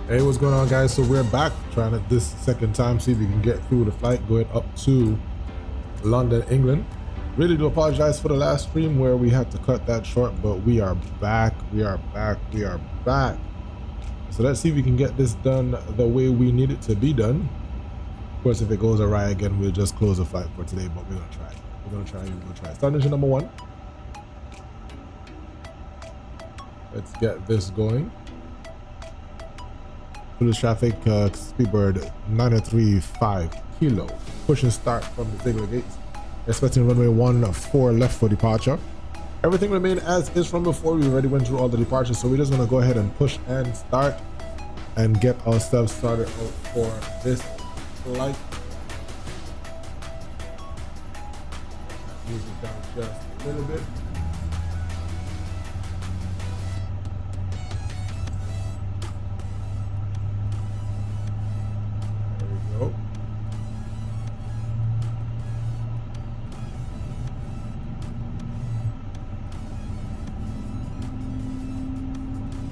Hey, what's going on, guys? So we're back trying it this second time, see if we can get through the flight going up to London, England. Really do apologize for the last stream where we had to cut that short, but we are back. So let's see if we can get this done the way we need it to be done. Of course, if it goes awry again, we'll just close the flight for today, but we're gonna try. We're gonna try. Start engine number 1. Let's get this going. Police traffic, Speedbird 935 kilo. Push and start from the Ziegler gates. Expecting runway 14 left for departure. Everything remained as is from before. We already went through all the departures, so we're just gonna go ahead and push and start and get ourselves started out for this flight. Music down just a little bit.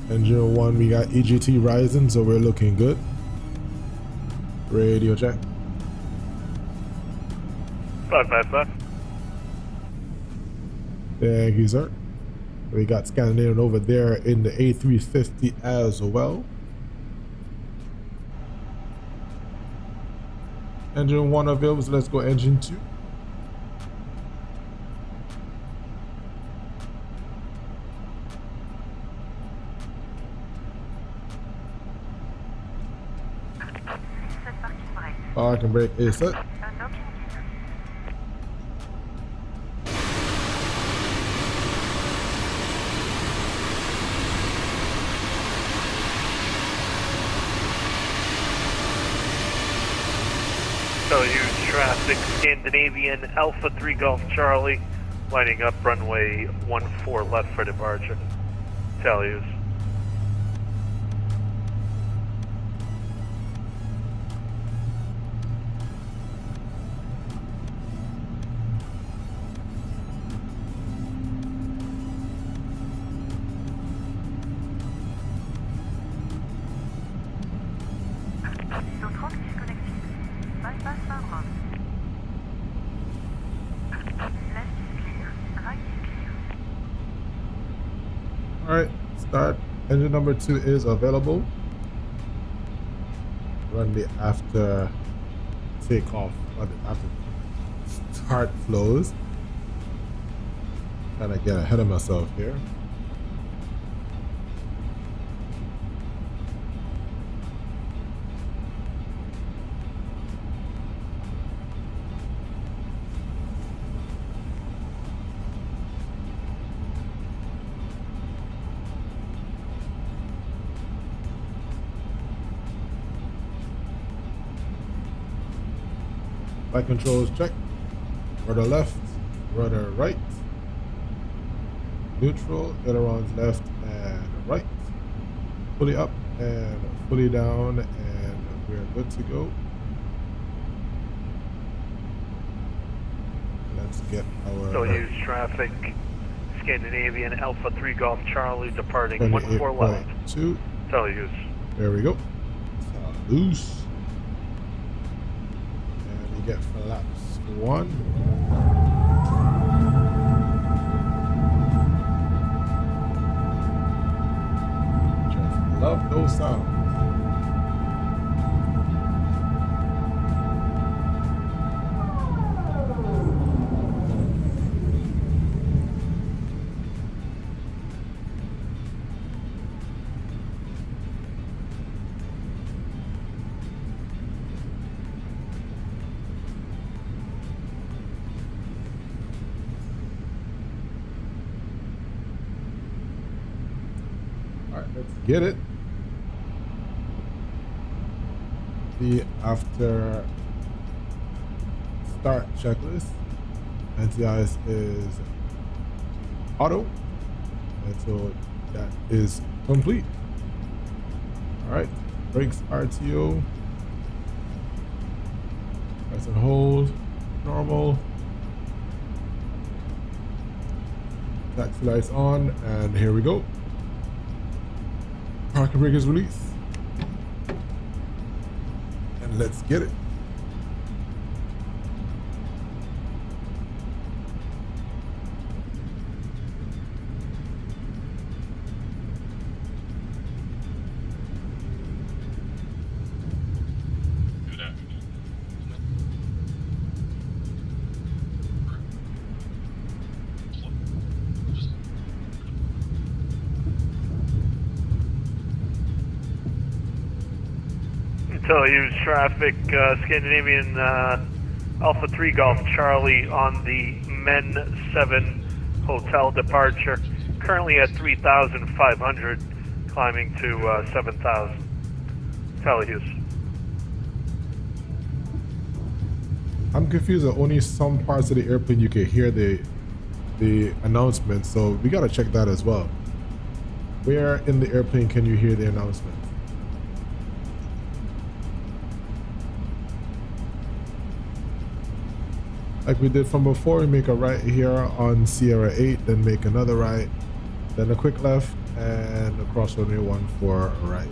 Engine 1, we got EGT Ryzen, so we're looking good. Radio check. 555. Thank you, sir. We got Scandinavian over there in the A350 as well. Engine 1 available, so let's go engine 2. Parking brake is set. So you traffic Scandinavian Alpha 3 Golf Charlie, lining up runway 14 left for departure. Tell you. Alright, start. Engine number 2 is available. Run the after takeoff, run the after start flows. Trying to get ahead of myself here. Flight controls check. Rudder left, rudder right. Neutral, ailerons left and right. Fully up and fully down, and we're good to go. Let's get our... So use traffic Scandinavian Alpha 3 Golf Charlie departing 14 left. 2. Tell you. There we go. Loose. Get flaps 1. Just love those sounds. Let's get it. The after start checklist. Anti-ice is auto. And so that is complete. Alright. Brakes RTO. Press and hold. Normal. Taxi lights on, and here we go. Parking brake is released. Let's get it. Use traffic, Scandinavian Alpha 3 Golf Charlie on the Men 7 hotel departure, currently at 3,500, climbing to 7,000. Use. I'm confused that only some parts of the airplane you can hear the announcement, so we gotta check that as well. Where in the airplane can you hear the announcement? Like we did from before, we make a right here on Sierra 8, then make another right, then a quick left, and across runway 14 right.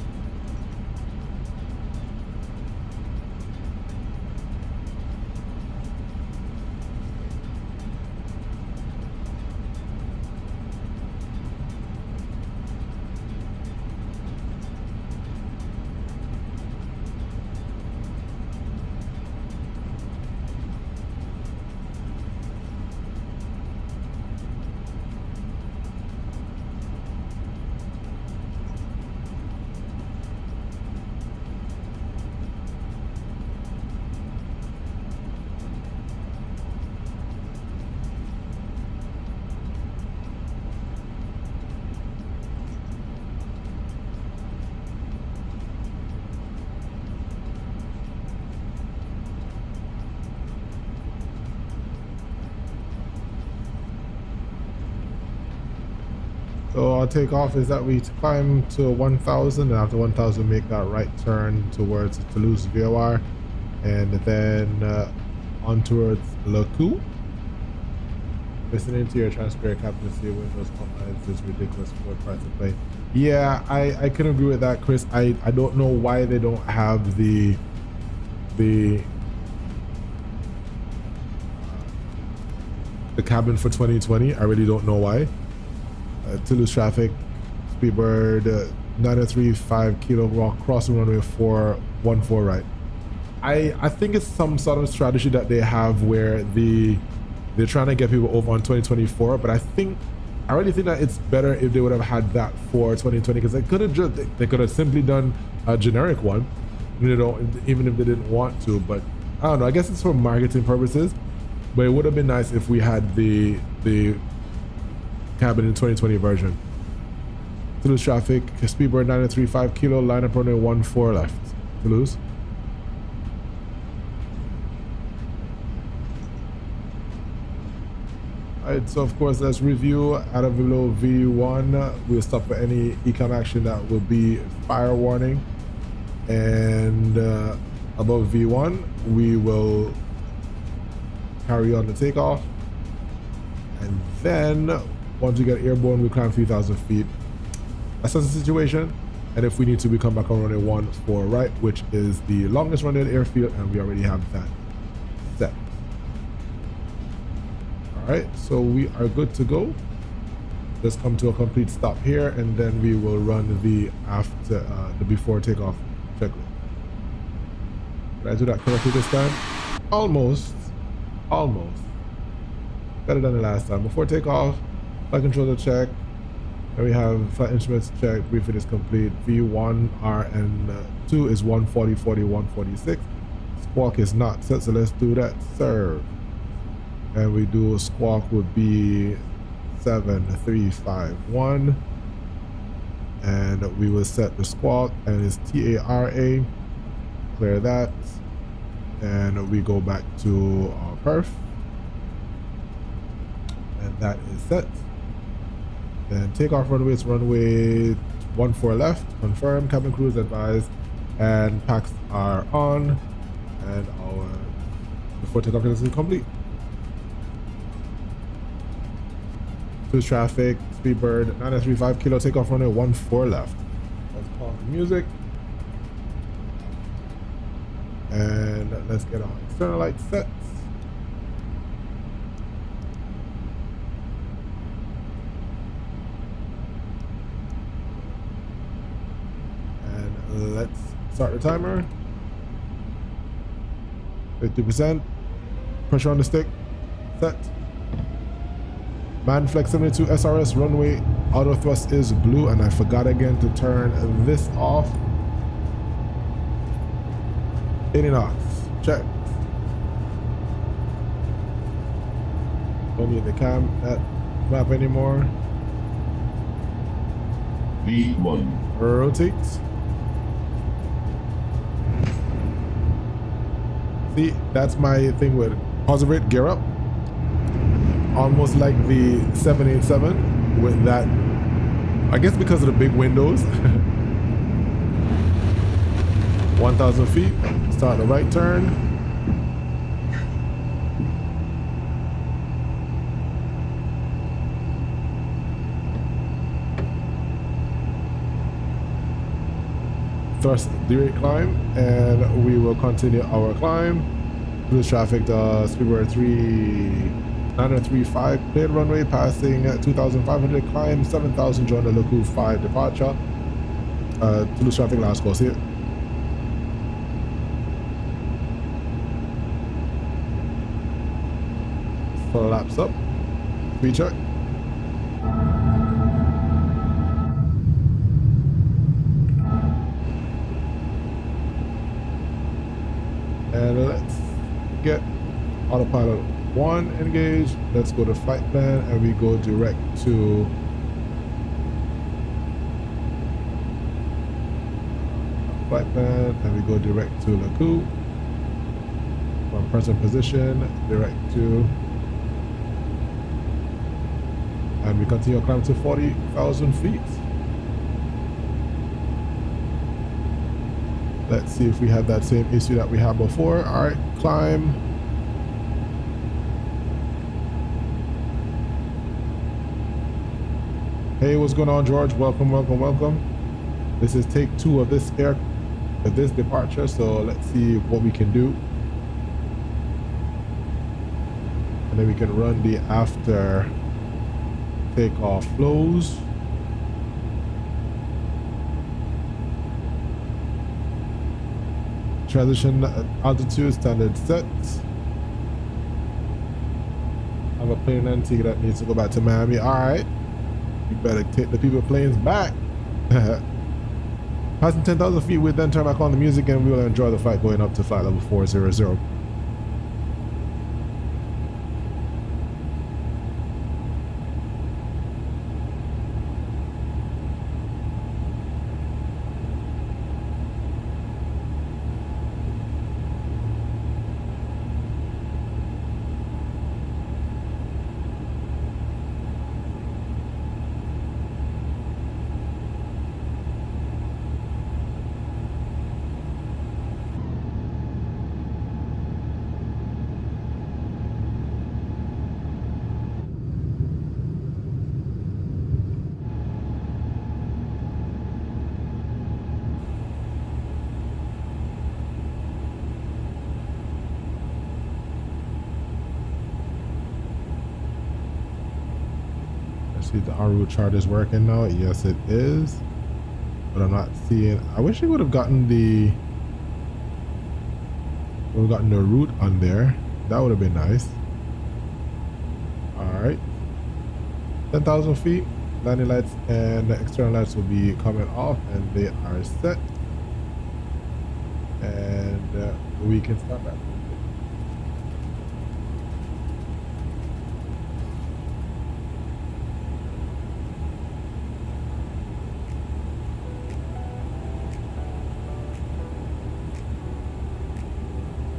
So our takeoff is that we climb to 1,000, and after 1,000 make that right turn towards Toulouse VOR, and then on towards Le Coup. Listening to your transparent captaincy windows comments is ridiculous for a price to play. Yeah, I can agree with that, Chris. I don't know why they don't have the cabin for 2020. I really don't know why. Toulouse traffic, Speedbird 935 kilo walk crossing runway 414 right. I think it's some sort of strategy that they have where they're trying to get people over on 2024, but I really think that it's better if they would have had that for 2020, because they could have simply done a generic one, you know, even if they didn't want to. But I don't know, I guess it's for marketing purposes, but it would have been nice if we had the cabin in 2020 version. Toulouse traffic, Speedbird 935 kilo, line up runway 14 left. Toulouse. Alright, so of course let's review. Out of below V1, we'll stop for any ECAM action that will be fire warning. And above V1, we will carry on the takeoff. And then once we get airborne, we climb 3,000 feet. Assess the situation, and if we need to, we come back on runway 14 right, which is the longest runway at the airfield, and we already have that set. All right, so we are good to go. Just come to a complete stop here, and then we will run the before takeoff checklist. Did I do that correctly this time? Almost. Better than the last time. Before takeoff, flight controller check. Then we have flight instruments check. Briefing is complete. V1, R, and 2 is 140, 40, 146. Squawk is not set, so let's do that. Serve. And we do a squawk would be 7351. And we will set the squawk, and it's TARA. Clear that. And we go back to our perf. And that is set. Then takeoff runway is runway 14 left. Confirm. Cabin crew is advised, and packs are on, and our before takeoff is complete. Toulouse traffic, Speedbird 935 kilo, takeoff runway 14 left. Let's pause the music, Let's get our external light set. And let's start the timer. 50%. Pressure on the stick. Set. Man Flex 72 SRS runway auto thrust is blue, and I forgot again to turn this off. 80 knots. Check. Don't need the cam that map anymore. Lead 1. Rotate. See, that's my thing with positive rate, gear up. Almost like the 787 with that, I guess because of the big windows. 1,000 feet, start the right turn. Thrust direct climb, and we will continue our climb through the traffic. Speedbird 935 cleared runway, passing 2,500, climb 7,000, join the Laku 5 departure. Toulouse traffic last course here. Flaps up, speed check. And let's get autopilot 1 engaged. Let's go to flight plan, and we go direct to flight plan, and we go direct to Laku. From present position, direct to, and we continue to climb to 40,000 feet. Let's see if we have that same issue that we had before. All right, climb. Hey, what's going on, George? Welcome, welcome, welcome. This is take 2 of this departure, so let's see what we can do. And then we can run the after takeoff flows. Transition altitude standard set. I have a plane antique that needs to go back to Miami. All right, you better take the people planes back. Passing 10,000 feet, we'll then turn back on the music and we will enjoy the flight going up to flight level 400. See if the en route chart is working now. Yes, it is, but I'm not seeing. I wish we would have gotten the route on there. That would have been nice. All right, 10,000 feet. Landing lights and the external lights will be coming off, and they are set, and we can start back.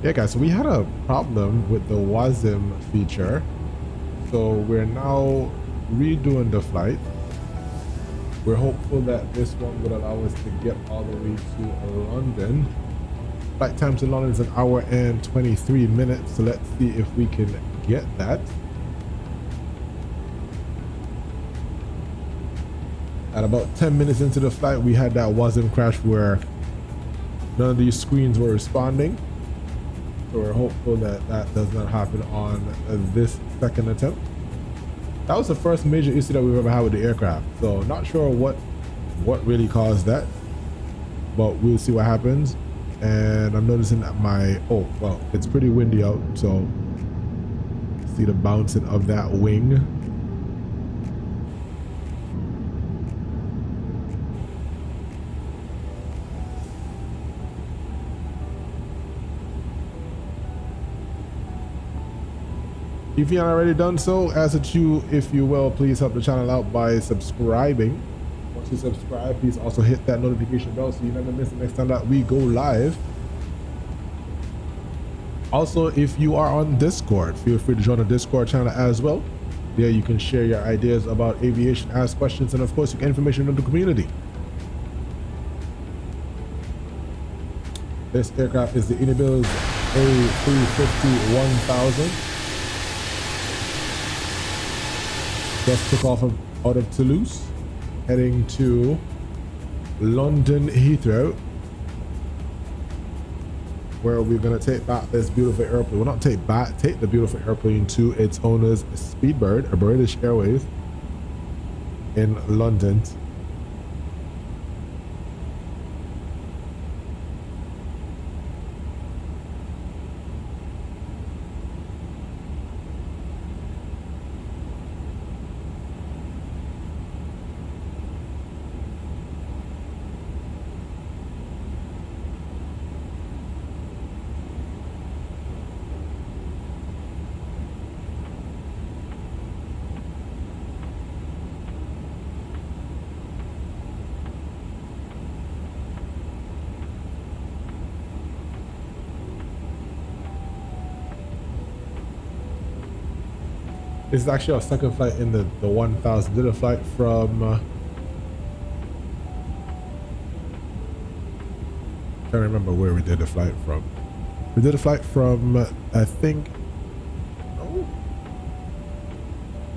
Yeah, guys, so we had a problem with the WASM feature, so we're now redoing the flight. We're hopeful that this one would allow us to get all the way to London. Flight time to London is 1 hour and 23 minutes, so let's see if we can get that. At about 10 minutes into the flight, we had that WASM crash where none of these screens were responding. So we're hopeful that that does not happen on this second attempt. That was the first major issue that we've ever had with the aircraft. So not sure what really caused that, but we'll see what happens. And I'm noticing that oh, well, it's pretty windy out. So see the bouncing of that wing. If you haven't already done so, ask that you, if you will, please help the channel out by subscribing. Once you subscribe, please also hit that notification bell so you never miss the next time that we go live. Also, if you are on Discord, feel free to join the Discord channel as well. There you can share your ideas about aviation, ask questions, and of course you get information on the community. This aircraft is the iniBuilds A350-1000. Just took off out of Toulouse, heading to London Heathrow, where we're gonna take back this beautiful airplane. Well, not take back, take the beautiful airplane to its owner's Speedbird, a British Airways in London. This is actually our second flight in the 1000. Did a flight from can't remember where we did the flight from. We did a flight from I think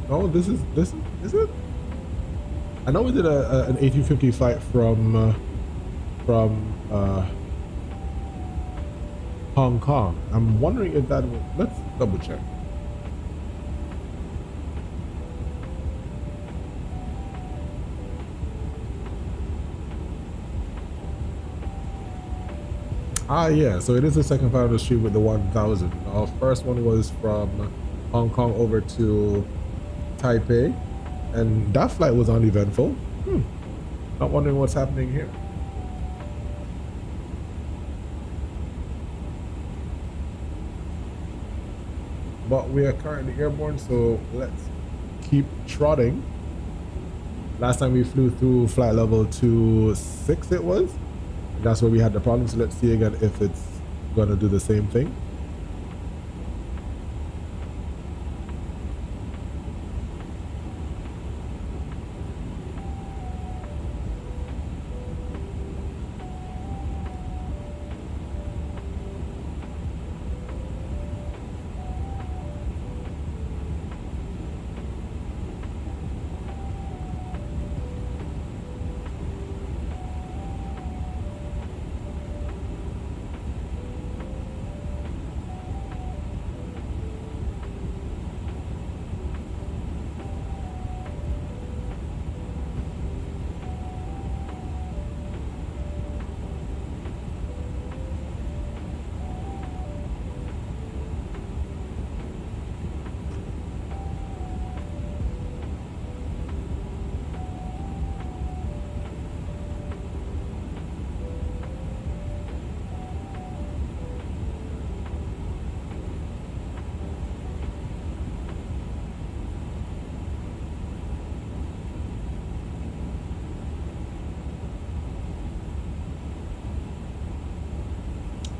no, this is it? I know we did an A350 flight from Hong Kong. I'm wondering if that was, let's double check. Yeah, so it is the second flight on the street with the 1000. Our first one was from Hong Kong over to Taipei, and that flight was uneventful. Not wondering what's happening here. But we are currently airborne, so let's keep trotting. Last time we flew through flight level 26 it was. That's where we had the problem, so let's see again if it's going to do the same thing.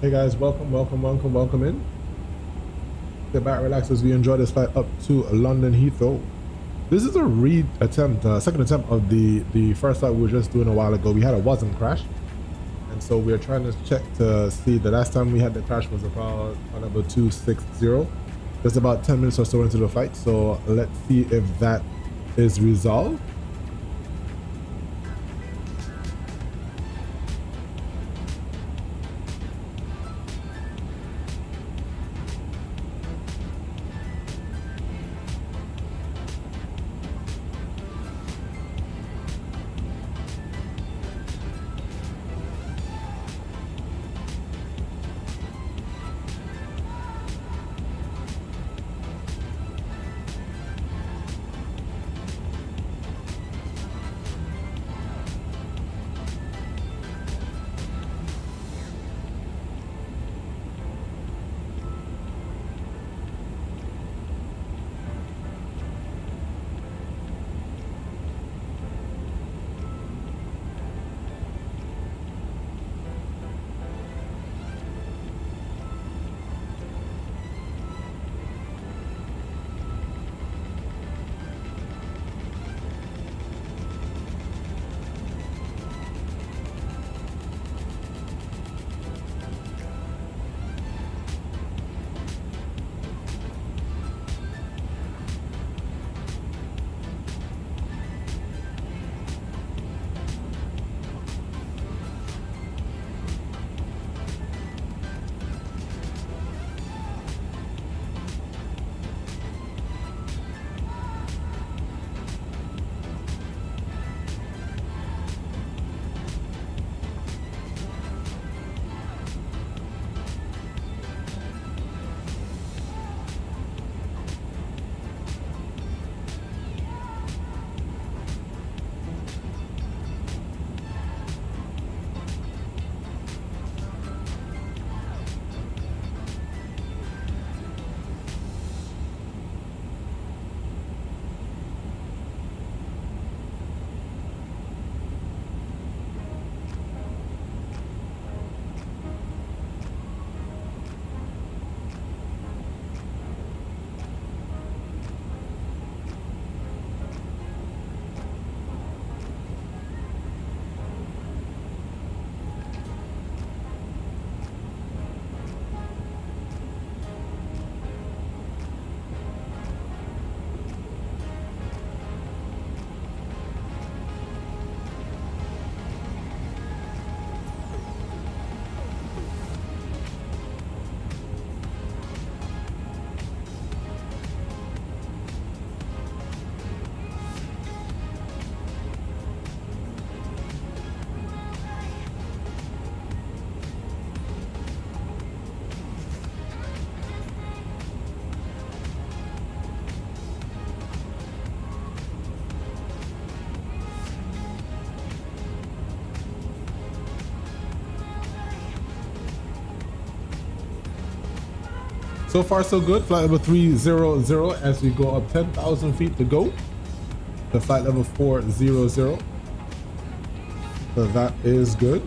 Hey guys, welcome in. Sit back, relax as we enjoy this flight up to London Heathrow. This is a second attempt of the first flight we were just doing a while ago. We had a wasn't crash, and so we're trying to check to see. The last time we had the crash was about on number 260. Just about 10 minutes or so into the flight, so let's see if that is resolved. So far so good. Flight level 300 as we go up 10,000 feet to go to flight level 400. So that is good.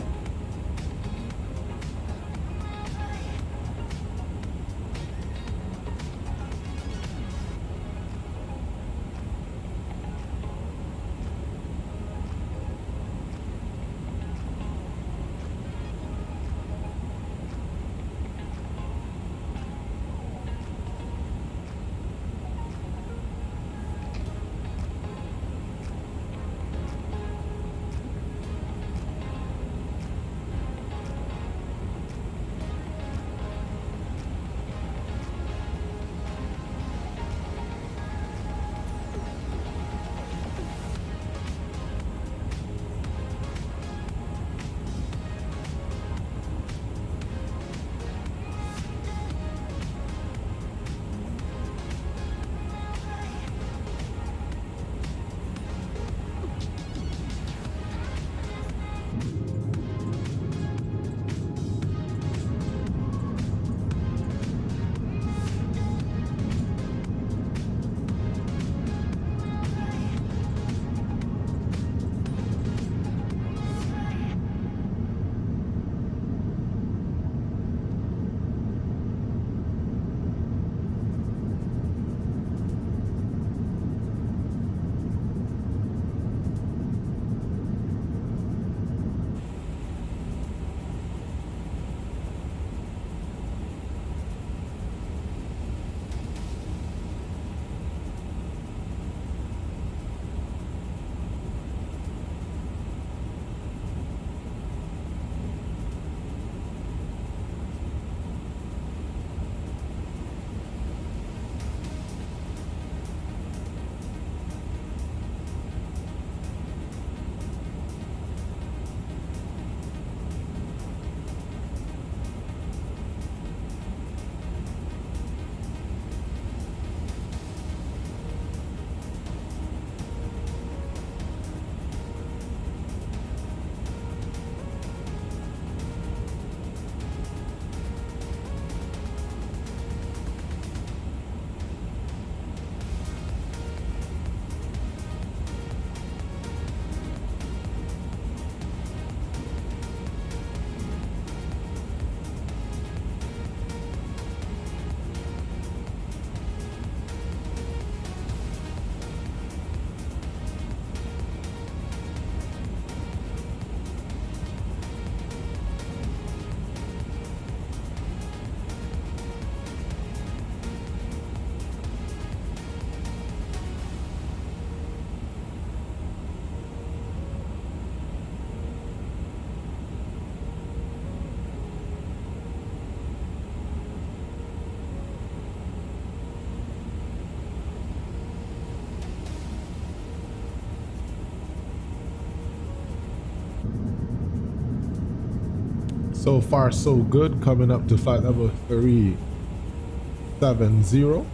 So far so good, coming up to flight level 370.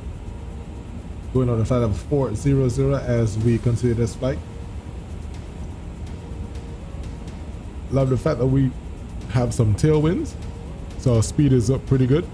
Going on to flight level 400 as we consider this flight. Love the fact that we have some tailwinds, so our speed is up pretty good.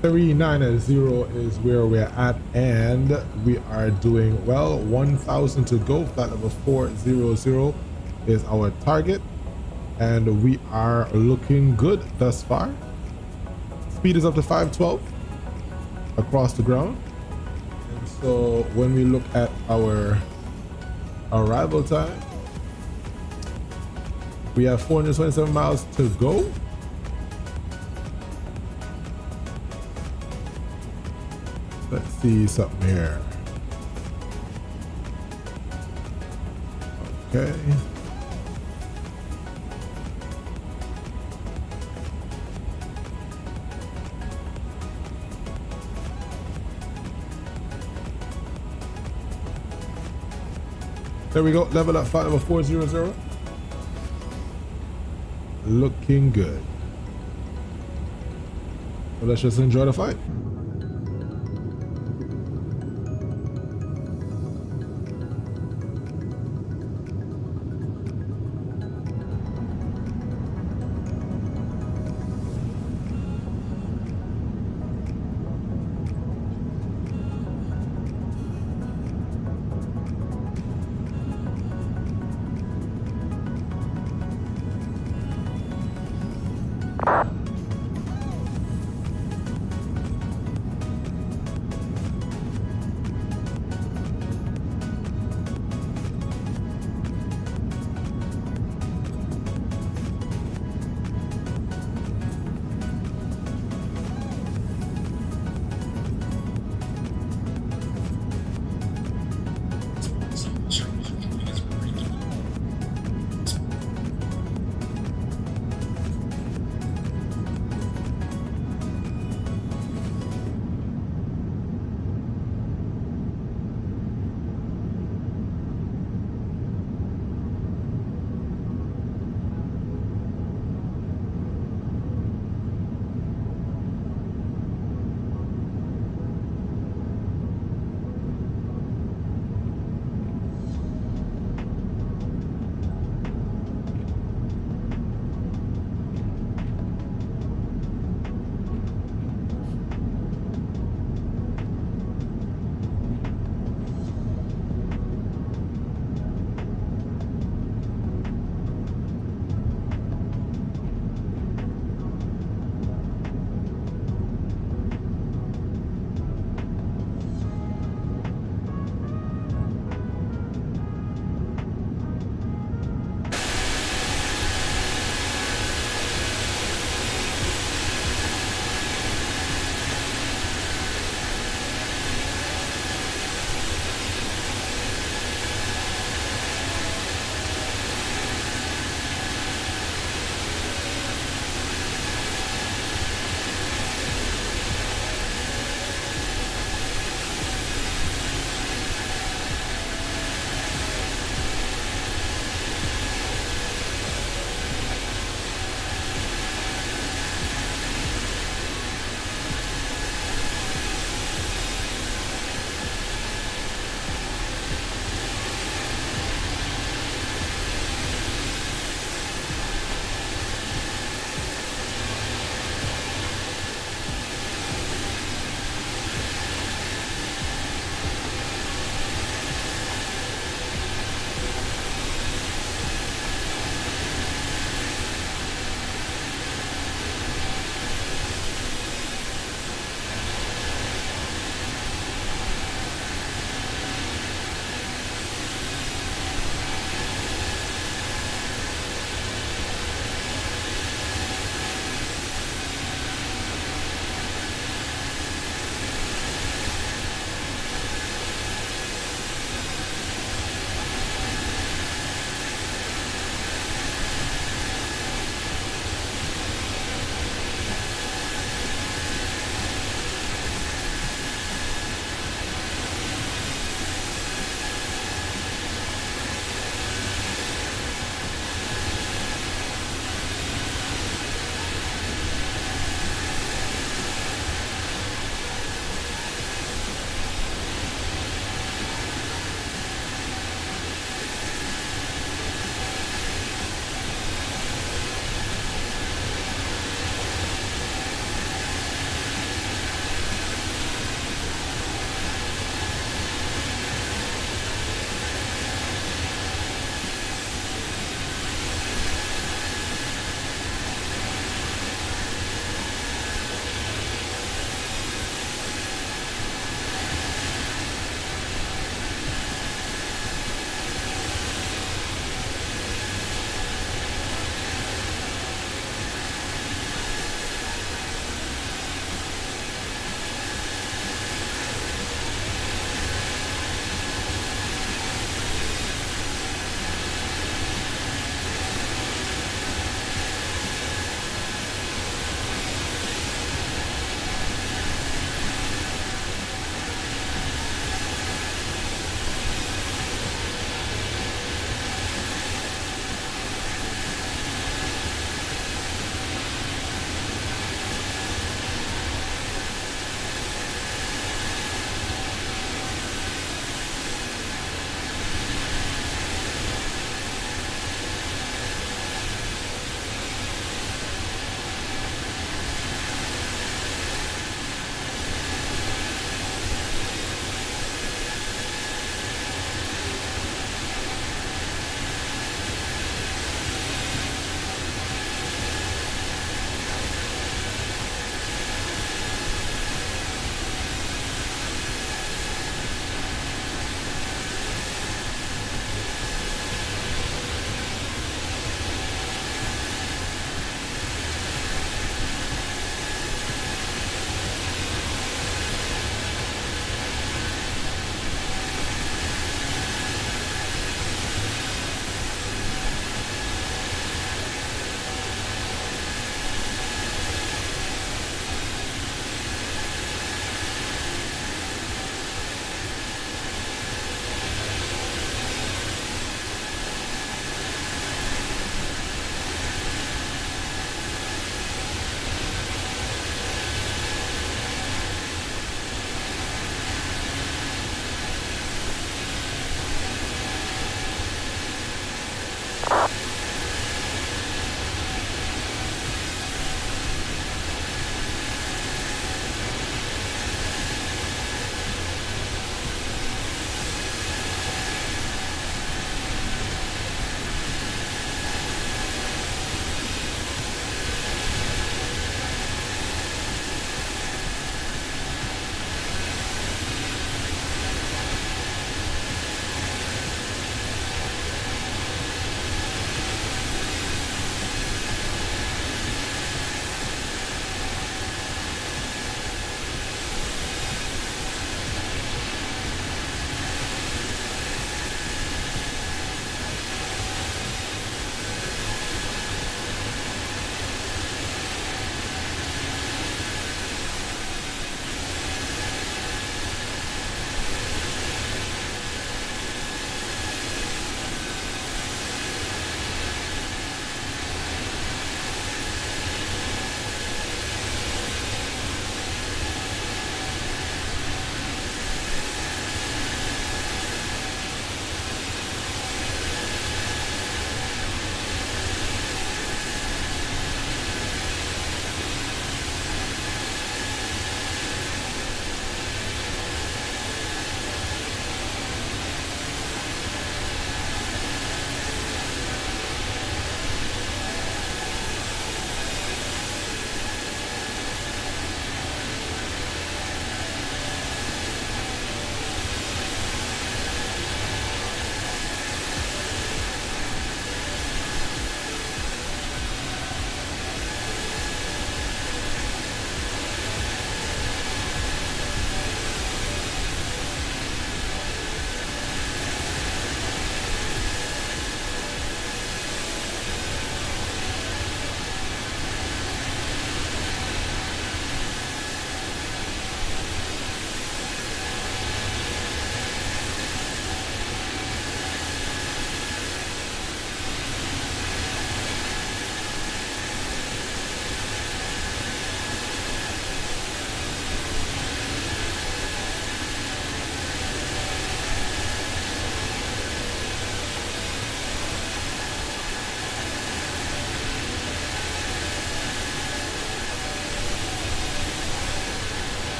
390 is where we're at, and we are doing well. 1,000 to go. Flight level 400 is our target, and we are looking good thus far. Speed is up to 512 across the ground. And so when we look at our arrival time, we have 427 miles to go. Let's see something here. Okay. There we go. Level up, flight level 400. Looking good. So let's just enjoy the flight.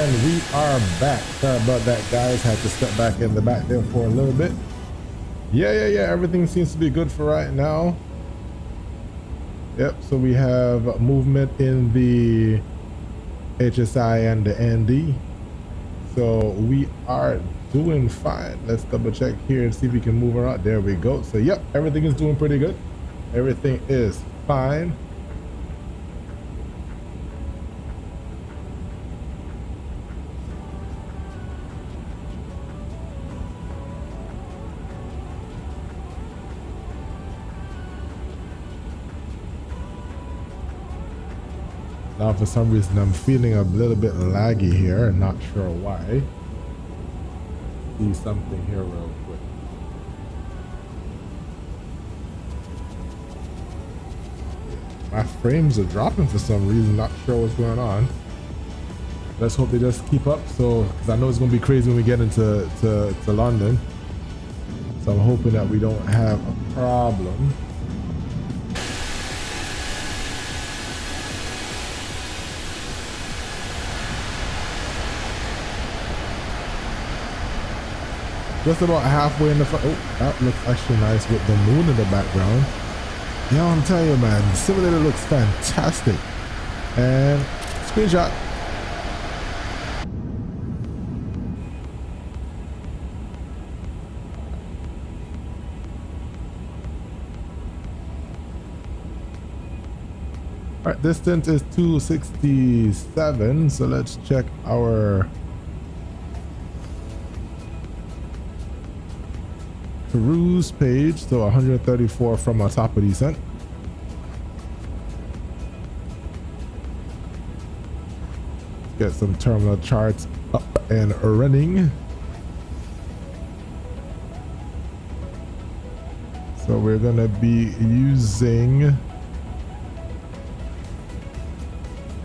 And we are back. Sorry about that, guys. Had to step back in the back there for a little bit. Yeah. Everything seems to be good for right now. Yep. So we have movement in the HSI and the ND. So we are doing fine. Let's double check here and see if we can move around. There we go. So yep, everything is doing pretty good. Everything is fine. Now for some reason I'm feeling a little bit laggy here, not sure why. See something here real quick. My frames are dropping for some reason, not sure what's going on. Let's hope they just keep up, so because I know it's gonna be crazy when we get into to London. So I'm hoping that we don't have a problem. Just about halfway in the front. Oh, that looks actually nice with the moon in the background. Yeah, I'm telling you, man, the simulator looks fantastic. And screenshot. All right, distance is 267. So let's check our cruise page. So 134 from our top of descent. Get some terminal charts up and running. So we're gonna be using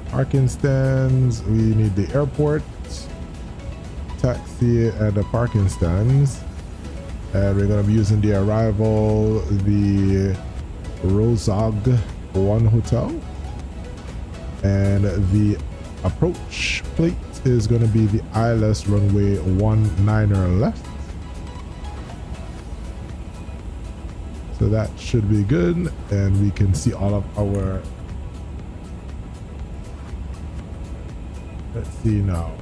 parking stands. We need the airport, taxi, and the parking stands. And we're gonna be using the arrival, the Rozog 1 hotel, and the approach plate is gonna be the ILS runway 19er left. So that should be good, and we can see all of our. Let's see now.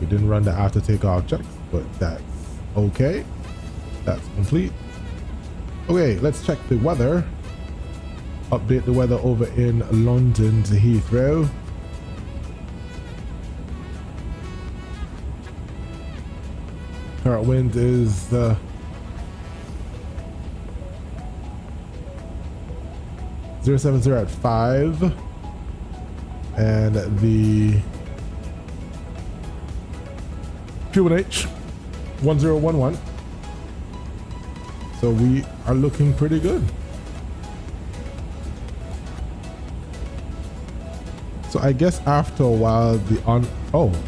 We didn't run the after takeoff checks, but that's okay. That's complete. Okay, let's check the weather. Update the weather over in London to Heathrow. Current wind is 070 at 5, and the Q1H 1011. So we are looking pretty good. So I guess after a while the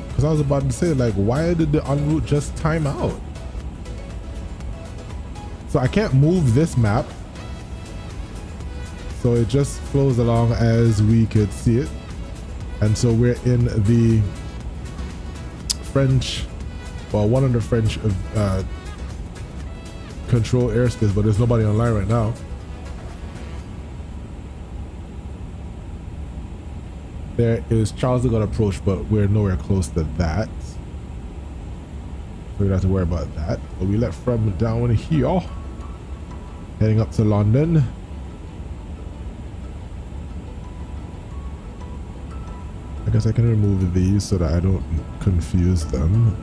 because I was about to say, like, why did the en route just time out? So I can't move this map, so it just flows along as we could see it. And so we're in the French, well, one of the French control airspace, but there's nobody online right now. There is Charles de Gaulle approach, but we're nowhere close to that. So we don't have to worry about that. But we left from down here, heading up to London. I guess I can remove these so that I don't confuse them.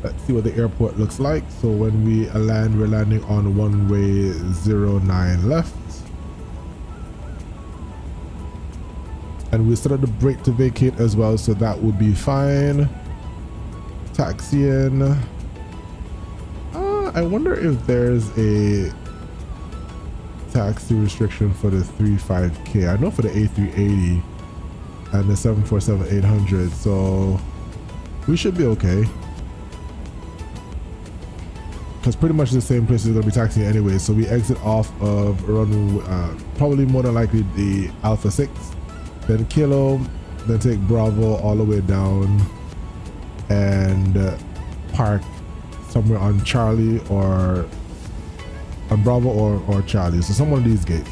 Let's see what the airport looks like. So when we land, we're landing on runway 09 left. And we started the brake to vacate as well, so that would be fine. Taxiing. I wonder if there's a taxi restriction for the 35K. I know for the A380 and the 747-800, so we should be okay. Because pretty much the same place is going to be taxiing anyway. So we exit off of runway, probably more than likely the Alpha 6. then Kilo, then take Bravo all the way down and park somewhere on Charlie or on Bravo or Charlie. So some one of these gates.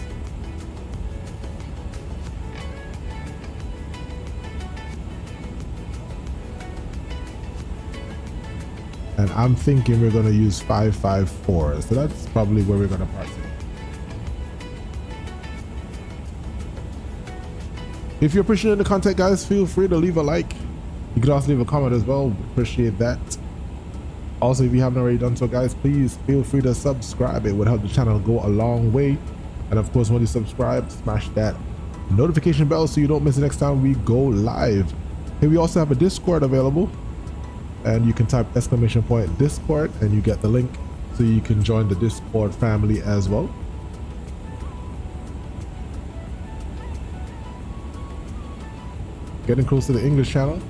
And I'm thinking we're going to use 554. So that's probably where we're going to park it. If you're appreciating the content, guys, feel free to leave a like. You can also leave a comment as well. Appreciate that. Also, if you haven't already done so, guys, please feel free to subscribe. It would help the channel go a long way. And of course, when you subscribe, smash that notification bell so you don't miss the next time we go live. Here we also have a Discord available. And you can type !Discord and you get the link so you can join the Discord family as well. Getting close to the English channel.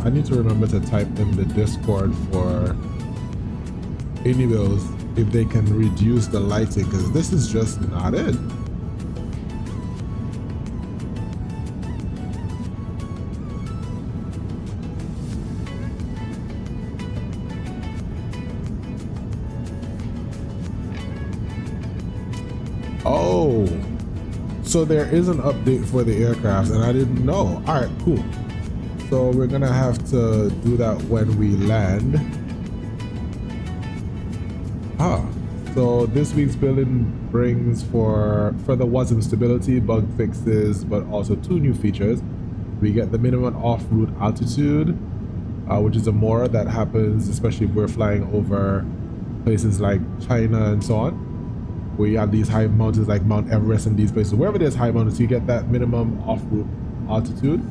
I need to remember to type in the Discord for iniBuilds if they can reduce the lighting, because this is just not it. Oh, so there is an update for the aircraft and I didn't know. All right, cool. So we're gonna have to do that when we land. So this week's building brings for further WASM stability, bug fixes, but also 2 new features. We get the minimum off-route altitude, which is a more that happens, especially if we're flying over places like China and so on. We have these high mountains like Mount Everest and these places. Wherever there's high mountains, you get that minimum off-route altitude.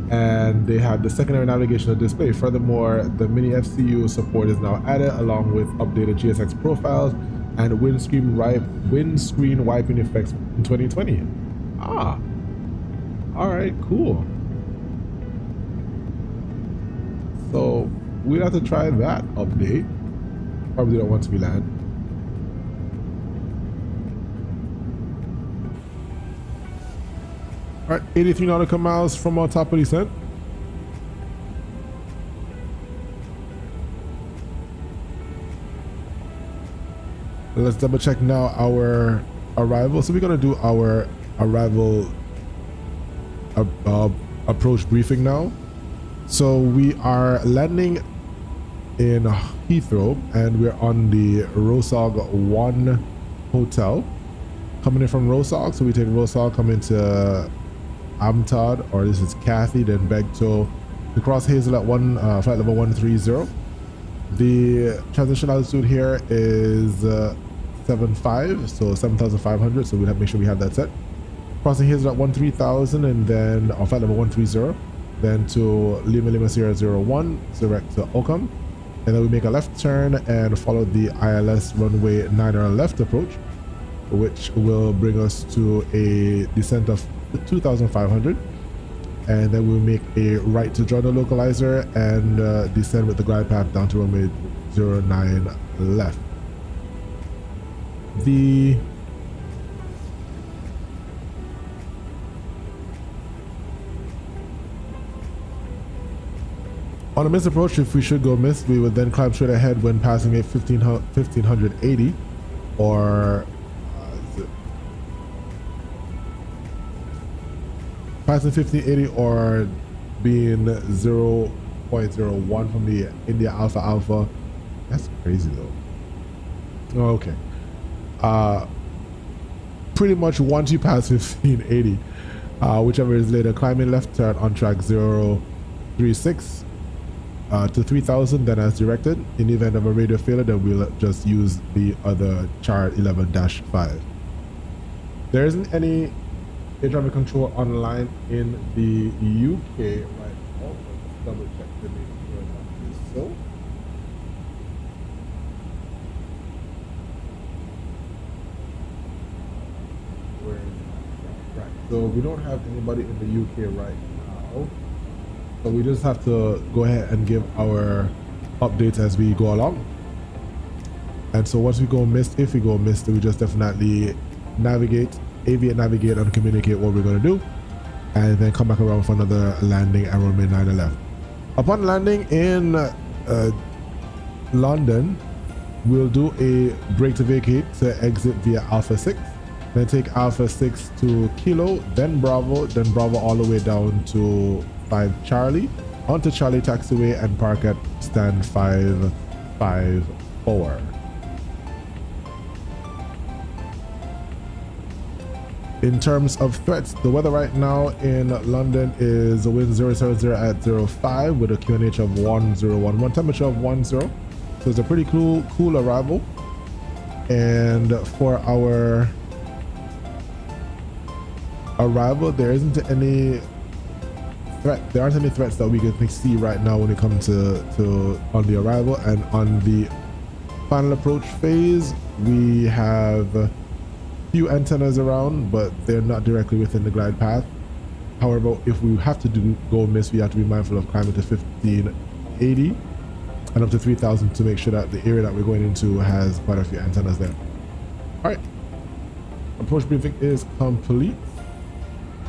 And they have the secondary navigational display. Furthermore, the mini FCU support is now added along with updated GSX profiles and windscreen wiping effects in 2020. All right, cool. So we'll have to try that update. Probably don't want to be land. All right, 83 nautical miles from our top of descent. Let's double check now our arrival. So we're gonna do our arrival approach briefing now. So we are landing in Heathrow and we're on the Rosog 1 hotel. Coming in from Rosog, so we take Rosog, come into Amtad, or this is Kathy, then Begto to cross Hazel at flight level 130. The transition altitude here is 75, so 7,500, so we'll have to make sure we have that set. Crossing Hazel at 13,000 and then on flight level 130, then to Lima Sierra 01, direct to Oakham, and then we make a left turn and follow the ILS runway 9 left approach, which will bring us to a descent of 2,500, and then we'll make a right to join the localizer and descend with the glide path down to runway 09 left. On a missed approach, if we should go missed, we would then climb straight ahead when passing a 1580 or passing 1580 or being 0.01 from the India Alpha Alpha. That's crazy though. Okay. Pretty much once you pass 1580, whichever is later, climbing left turn on track 036 to 3000, then as directed. In the event of a radio failure, then we'll just use the other chart 11-5. There isn't any air traffic control online in the UK right now. Let's double check to make sure that is so. Where is that? Right. So we don't have anybody in the UK right now. So we just have to go ahead and give our updates as we go along. And so once we go missed, if we go missed, we just definitely navigate, aviate, navigate, and communicate what we're going to do, and then come back around for another landing and runway 9 left. Upon landing in London, we'll do a brake to vacate to exit via Alpha 6, then take Alpha 6 to Kilo, then Bravo all the way down to 5 Charlie, onto Charlie taxiway and park at stand 554. In terms of threats, the weather right now in London is a wind 070 at 05 with a QNH of 1011, temperature of 10. So it's a pretty cool arrival. And for our arrival, there isn't any threat. There aren't any threats that we can see right now when it comes to on the arrival. And on the final approach phase, we have few antennas around, but they're not directly within the glide path. However, if we have to go miss, we have to be mindful of climbing to 1580 and up to 3000 to make sure that the area that we're going into has quite a few antennas there. All right, approach briefing is complete.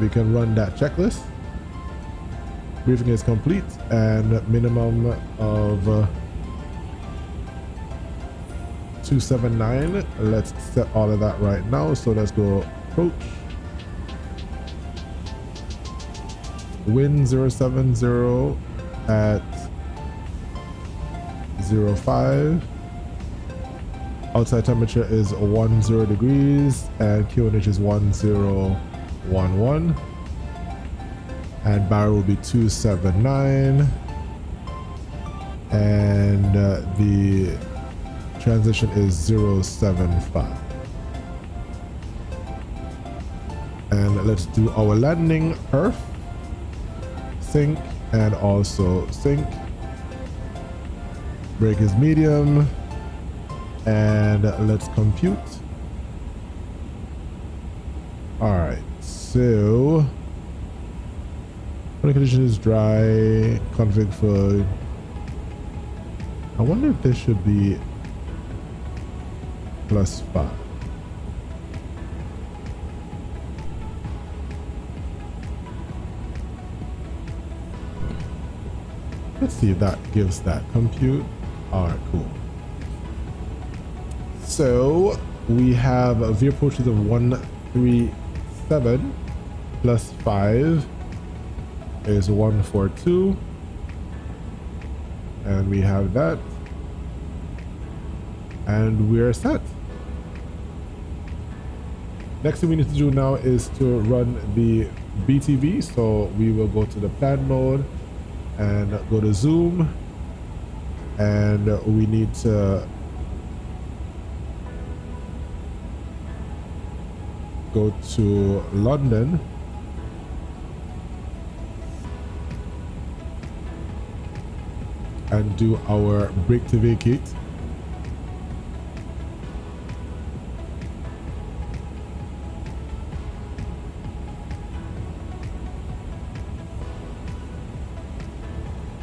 We can run that checklist. Briefing is complete, and minimum of 279. Let's set all of that right now. So let's go approach. Wind 070 at 05. Outside temperature is 10 degrees and QNH is 1011. And barrel will be 279. And the transition is 075. And let's do our landing perf, sync, and also sync. Brake is medium, and let's compute. All right, so running condition is dry, config for, I wonder if this should be +5. Let's see if that gives that compute. All right, cool. So we have a veer approaches of 137 +5 is 142, and we have that, and we're set. Next thing we need to do now is to run the BTV. So we will go to the plan mode and go to zoom, and we need to go to London, and do our brake to vacate.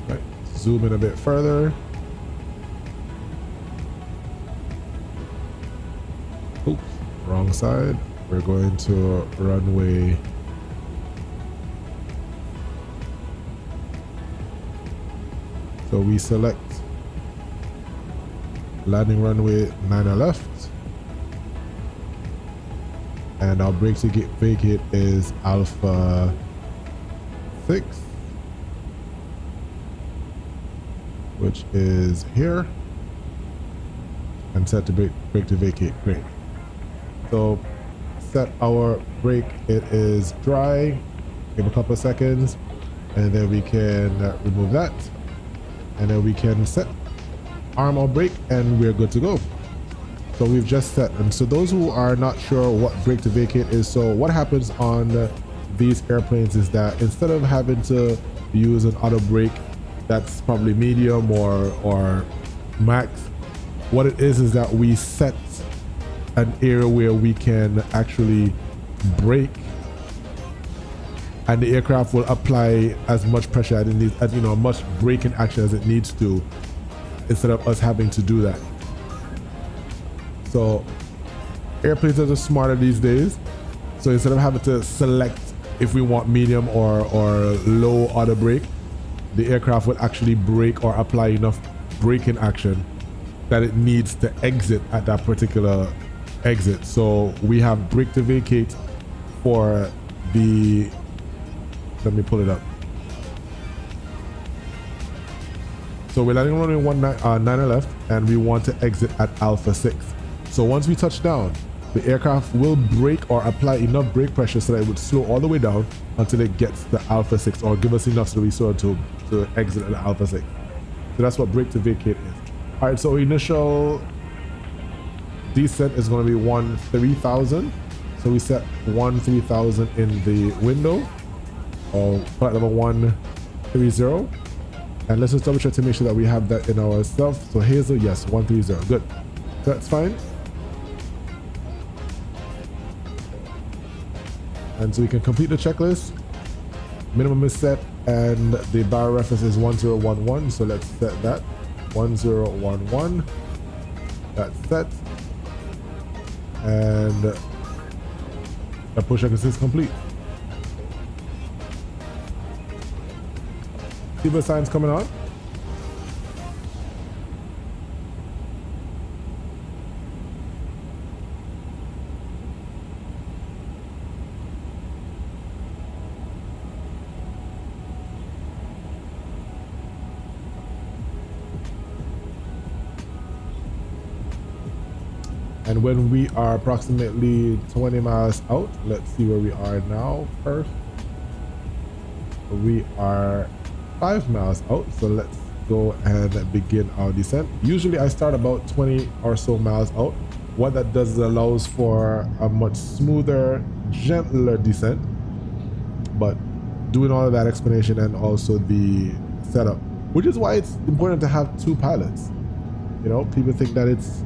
Right, zoom in a bit further. Oops, wrong side. We're going to runway . So we select landing runway 9 left, and our brake to vacate is Alpha 6, which is here, and set to brake to vacate. Great. So set our brake, it is dry, give a couple of seconds, and then we can remove that, and then we can set arm or brake, and we're good to go. So we've just set. And so those who are not sure what brake to vacate is, so what happens on these airplanes is that instead of having to use an auto brake that's probably medium or max, what it is that we set an area where we can actually brake and the aircraft will apply as much pressure as it needs, as much braking action as it needs to, instead of us having to do that. So airplanes are just smarter these days. So instead of having to select if we want medium or low auto brake, the aircraft will actually brake or apply enough braking action that it needs to exit at that particular exit. So we have brake to vacate for the, let me pull it up. So we're landing runway 9 left, and we want to exit at Alpha 6. So once we touch down, the aircraft will brake or apply enough brake pressure so that it would slow all the way down until it gets to Alpha 6, or give us enough so we sort to exit at Alpha 6. So that's what brake to vacate is. All right, so initial descent is going to be 13,000. So we set 13,000 in the window, or flight level 130. And let's just double check to make sure that we have that in ourselves. So Hazel, yes, 130, good. That's fine. And so we can complete the checklist. Minimum is set, and the bar reference is 1011. So let's set that 1011. That's set. And the push checklist is complete. Seatbelt signs coming on. And when we are approximately 20 miles out, let's see where we are now first. We are 5 miles out, so let's go and begin our descent. Usually I start about 20 or so miles out. What that does is allows for a much smoother, gentler descent. But doing all of that explanation and also the setup, which is why it's important to have two pilots. People think that it's,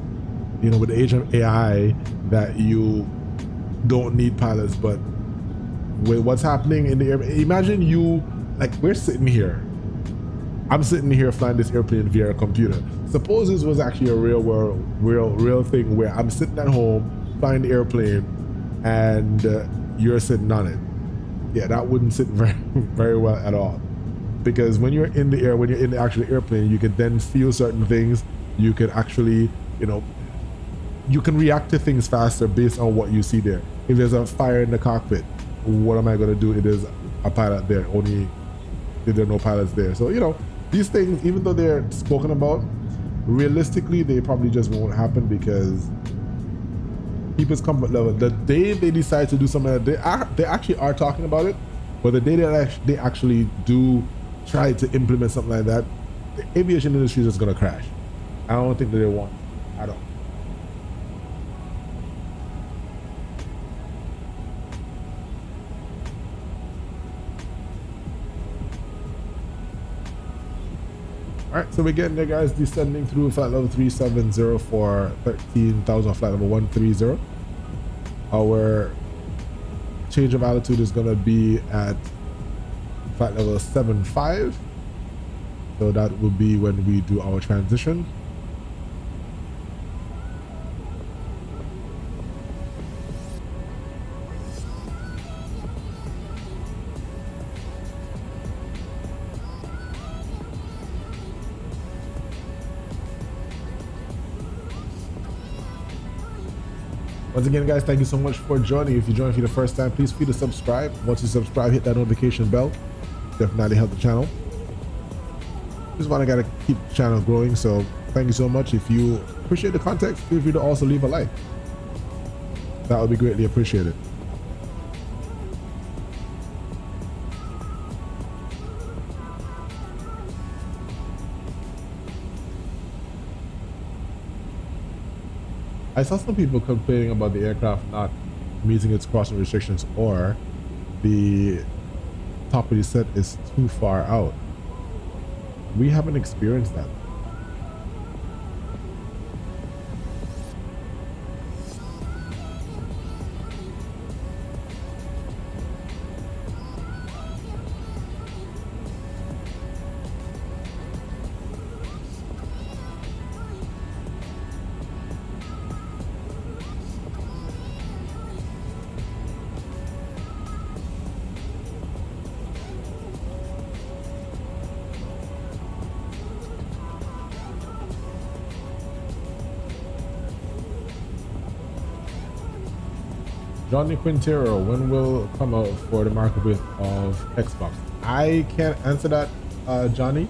with the age of AI, that you don't need pilots, but with what's happening in the air, imagine we're sitting here. I'm sitting here flying this airplane via a computer. Suppose this was actually a real thing where I'm sitting at home flying the airplane and you're sitting on it. Yeah, that wouldn't sit very, very well at all. Because when you're in the air, when you're in the actual airplane, you can then feel certain things. You can actually, you can react to things faster based on what you see there. If there's a fire in the cockpit, what am I going to do if there's a pilot there? Only if there are no pilots there. So, these things, even though they're spoken about, realistically, they probably just won't happen because people's comfort level, the day they decide to do something, they actually are talking about it, but the day they actually do try to implement something like that, the aviation industry is just going to crash. I don't think that they want at all. Alright, so we're getting there, guys, descending through flight level 370 for 13,000, flight level 130. Our change of altitude is going to be at flight level 75. So that will be when we do our transition. Once again, guys, thank you so much for joining. If you joined for the first time, please feel free to subscribe. Once you subscribe, hit that notification bell. Definitely help the channel. Just want to keep the channel growing, so thank you so much. If you appreciate the content, feel free to also leave a like. That would be greatly appreciated. I saw some people complaining about the aircraft not meeting its crossing restrictions, or the top of the set is too far out. We haven't experienced that. Johnny Quintero, when will come out for the marketplace of Xbox? I can't answer that, Johnny.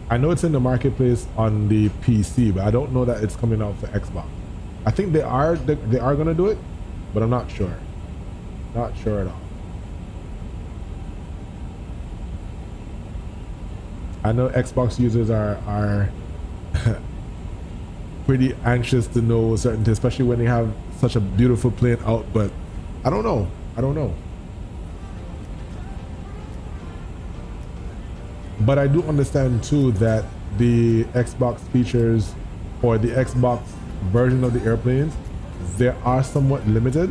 I know it's in the marketplace on the PC, but I don't know that it's coming out for Xbox. I think they are gonna do it, but I'm not sure. Not sure at all. I know Xbox users are pretty anxious to know certain things, especially when they have such a beautiful plane out, but I don't know. But I do understand too that the Xbox features or the Xbox version of the airplanes, they are somewhat limited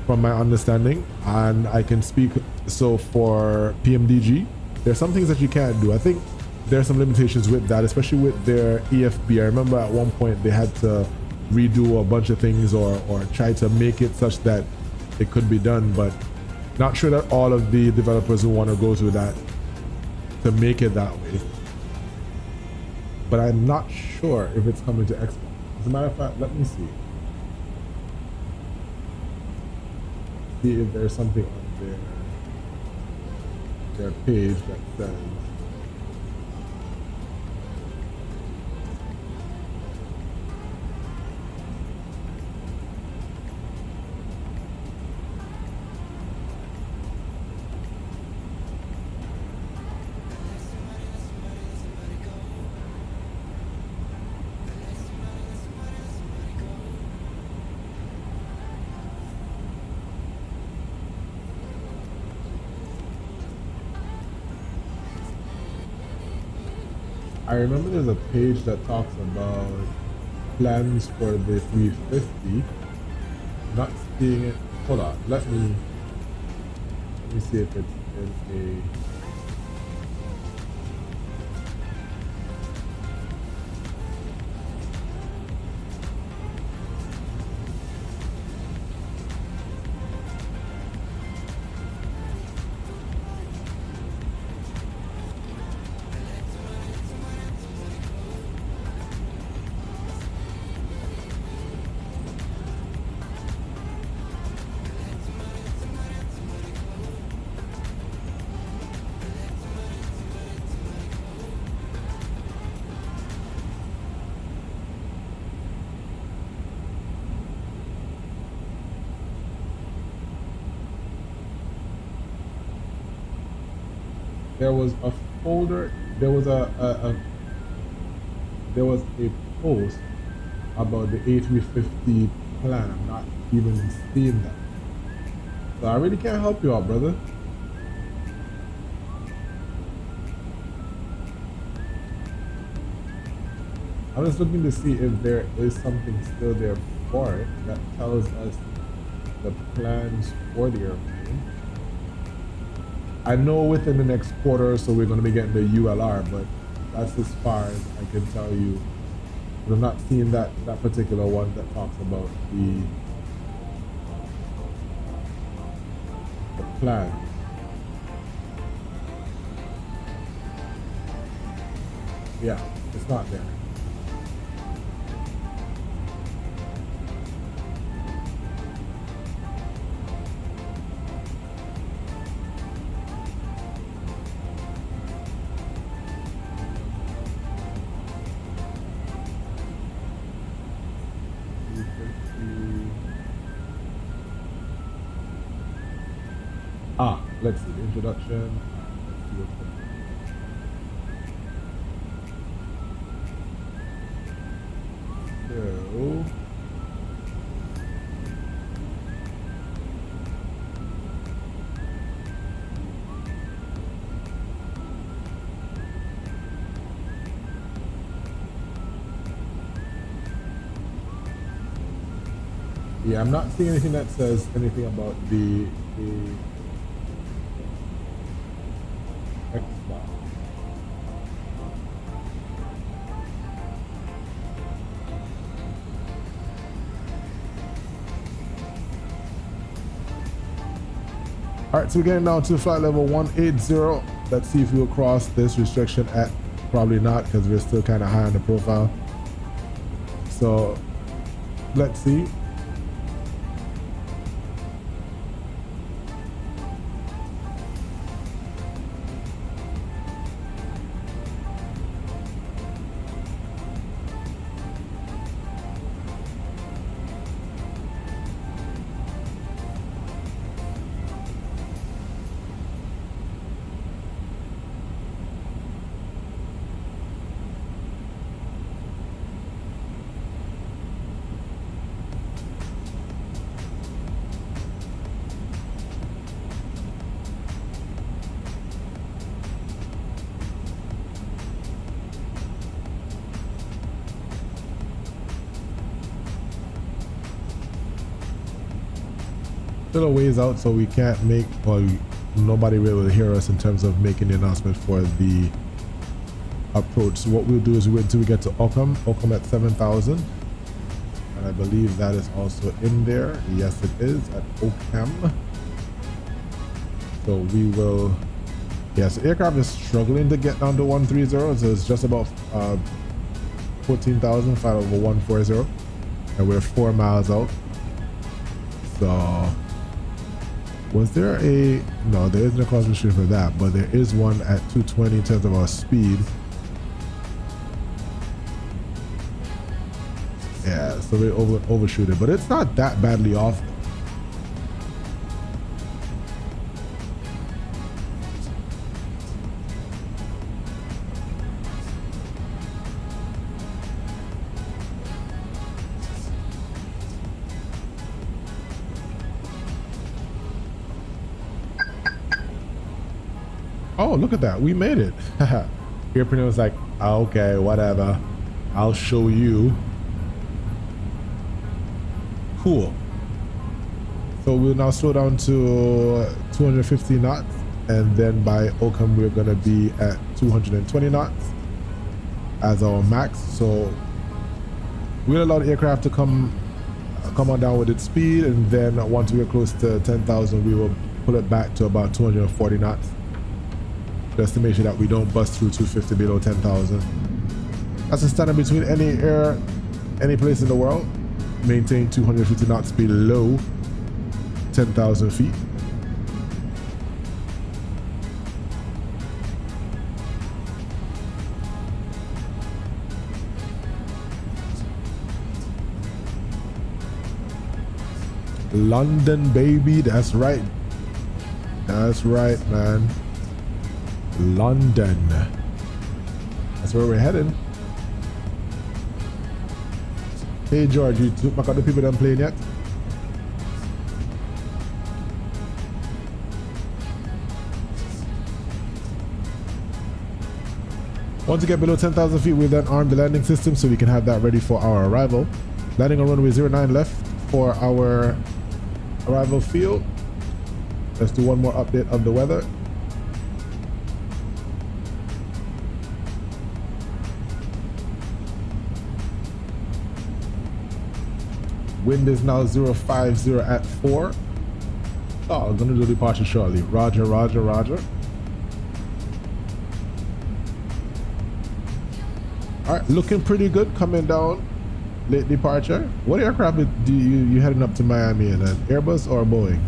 from my understanding, and I can speak so for PMDG. There's some things that you can't do. I think there are some limitations with that, especially with their EFB. I remember at one point they had to redo a bunch of things or try to make it such that it could be done, but not sure that all of the developers will want to go through that to make it that way. But I'm not sure if it's coming to Xbox. As a matter of fact, let me see if there's something on their page that says I remember there's a page that talks about plans for the 350. Not seeing it. Hold on. Let me see if it's in a. There was a folder, there was a post about the A350 plan. I'm not even seeing that. So I really can't help you out, brother. I'm just looking to see if there is something still there for it that tells us the plans for the airplane. I know within the next quarter or so we're going to be getting the ULR, but that's as far as I can tell you. But I'm not seeing that particular one that talks about the plan. Yeah, it's not there. Let's see the introduction. So yeah, I'm not seeing anything that says anything about the Xbox. All right, so we're getting down to flight level 180. Let's see if we'll cross this restriction probably not, because we're still kind of high on the profile. So Let's see. Still a ways out, so we can't make, well, nobody will be able to hear us in terms of making the announcement for the approach. So what we'll do is wait until we get to Ockham at 7,000, and I believe that is also in there. Yes, it is at Ockham. So we will, yes, the aircraft is struggling to get down to 130, so it's just about 14,000, flight over 140, and we're 4 miles out. So was there a, no, there isn't a cross restriction for that, but there is one at 220 in terms of our speed. Yeah, so we overshoot it, but it's not that badly off. Oh, look at that. We made it. Airplane was like, okay, whatever. I'll show you. Cool. So we'll now slow down to 250 knots. And then by Ockham, we're going to be at 220 knots as our max. So we'll allow the aircraft to come on down with its speed. And then once we're close to 10,000, we will pull it back to about 240 knots. Just to make sure that we don't bust through 250 below 10,000. That's a standard between any place in the world. Maintain 250 knots below 10,000 feet. London, baby, that's right. That's right, man. London. That's where we're heading. Hey George, you took back out the people that I'm playing yet? Once you get below 10,000 feet, we'll then arm the landing system so we can have that ready for our arrival. Landing on runway 09 left for our arrival field. Let's do one more update of the weather. Wind is now 050 at 4. Oh, I'm gonna do departure shortly. Roger, roger, roger. All right, looking pretty good coming down. Late departure. What aircraft do you heading up to Miami in? An Airbus or a Boeing?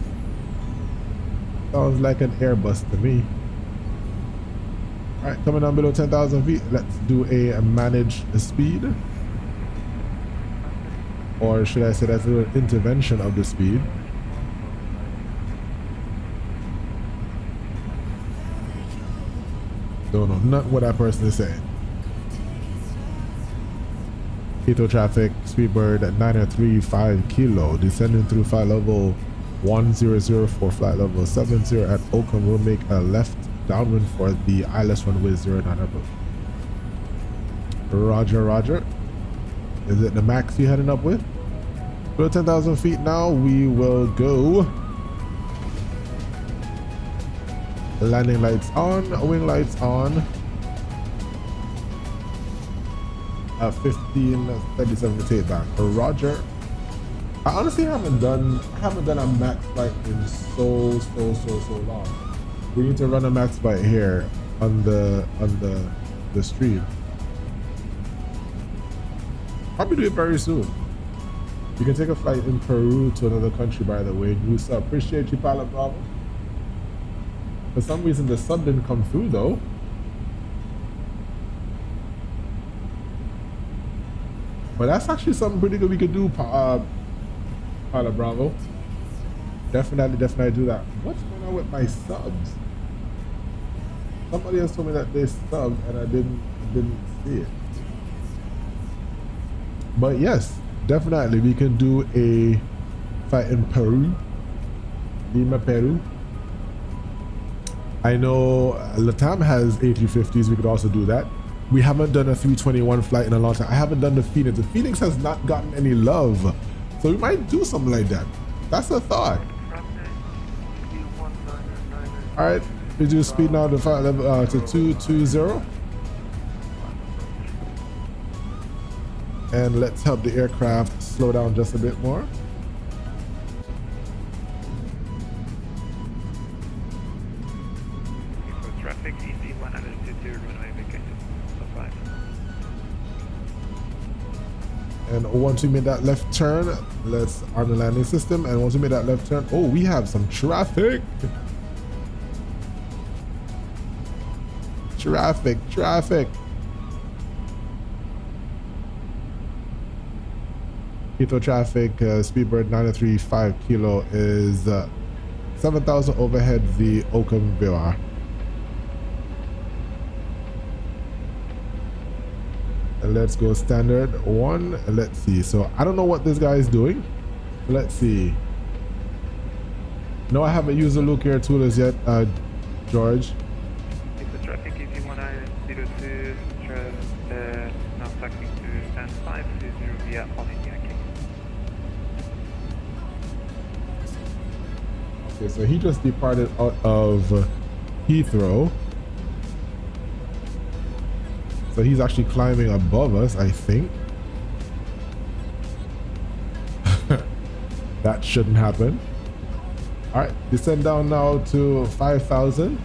Sounds like an Airbus to me. All right, coming down below 10,000 feet. Let's do a manage the speed. Or should I say that's a little intervention of the speed. Don't know, not what that person is saying. Keto traffic, Speedbird at 935 kilo, descending through flight level 100 for flight level 70 at Ockham. We'll make a left downwind for the ILS runway 09 approach. Roger, roger. Is it the max you're heading up with? Below 10,000 feet now, we will go. Landing lights on, wing lights on. 1537 to take back. Roger. I honestly haven't done a max flight in so long. We need to run a max flight here on the stream. Probably do it very soon. You can take a flight in Peru to another country, by the way. You appreciate you, Pilot Bravo. For some reason, the sub didn't come through, though. But that's actually something pretty good we could do, Pilot Bravo. Definitely do that. What's going on with my subs? Somebody else told me that they subbed and I didn't see it. But yes, definitely we can do a fight in Peru. Lima, Peru. I know Latam has A350s. We could also do that. We haven't done a 321 flight in a long time. I haven't done the Phoenix. The Phoenix has not gotten any love, so we might do something like that. That's a thought. All right, reduce speed now to 220, and let's help the aircraft slow down just a bit more. Traffic easy 122 runway vacation. And once we made that left turn, let's arm the landing system. And once we made that left turn, oh, we have some traffic. Traffic. Heathrow traffic, Speedbird 935 kilo is 7,000 overhead the Oakham VOR. And let's go standard one. And let's see. So I don't know what this guy is doing. Let's see. No, I haven't used the Look Air toolers yet, George. The traffic is 1902, now taxiing to stand 520 via All India King. Okay, so he just departed out of Heathrow. So he's actually climbing above us, I think. That shouldn't happen. All right, descend down now to 5,000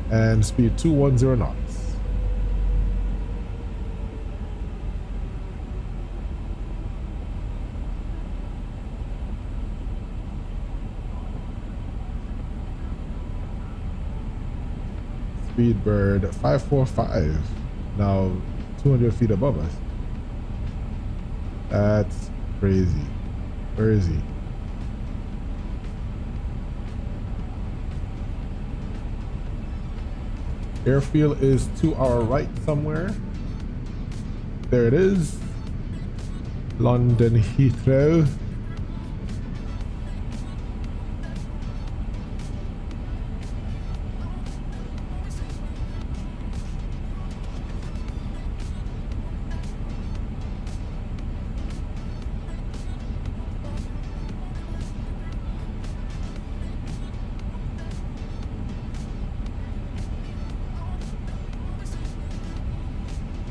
and speed 210 knots. Speedbird 545, now 200 feet above us. That's crazy. Where is he? Airfield is to our right somewhere. There it is. London Heathrow.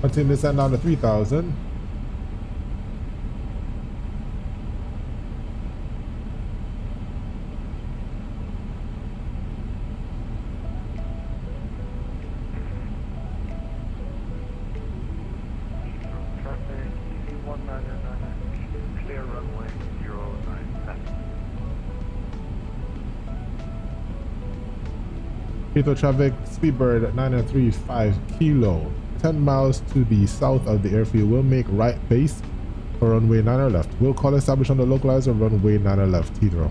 Continue to descend down to 3,000. Traffic easy 1999, clear runway 09. Heathrow traffic, Speedbird 935 kilo. 10 miles to the south of the airfield. We'll make right base for runway 9 or left. We'll call established on the localizer runway 9 or left, Heathrow.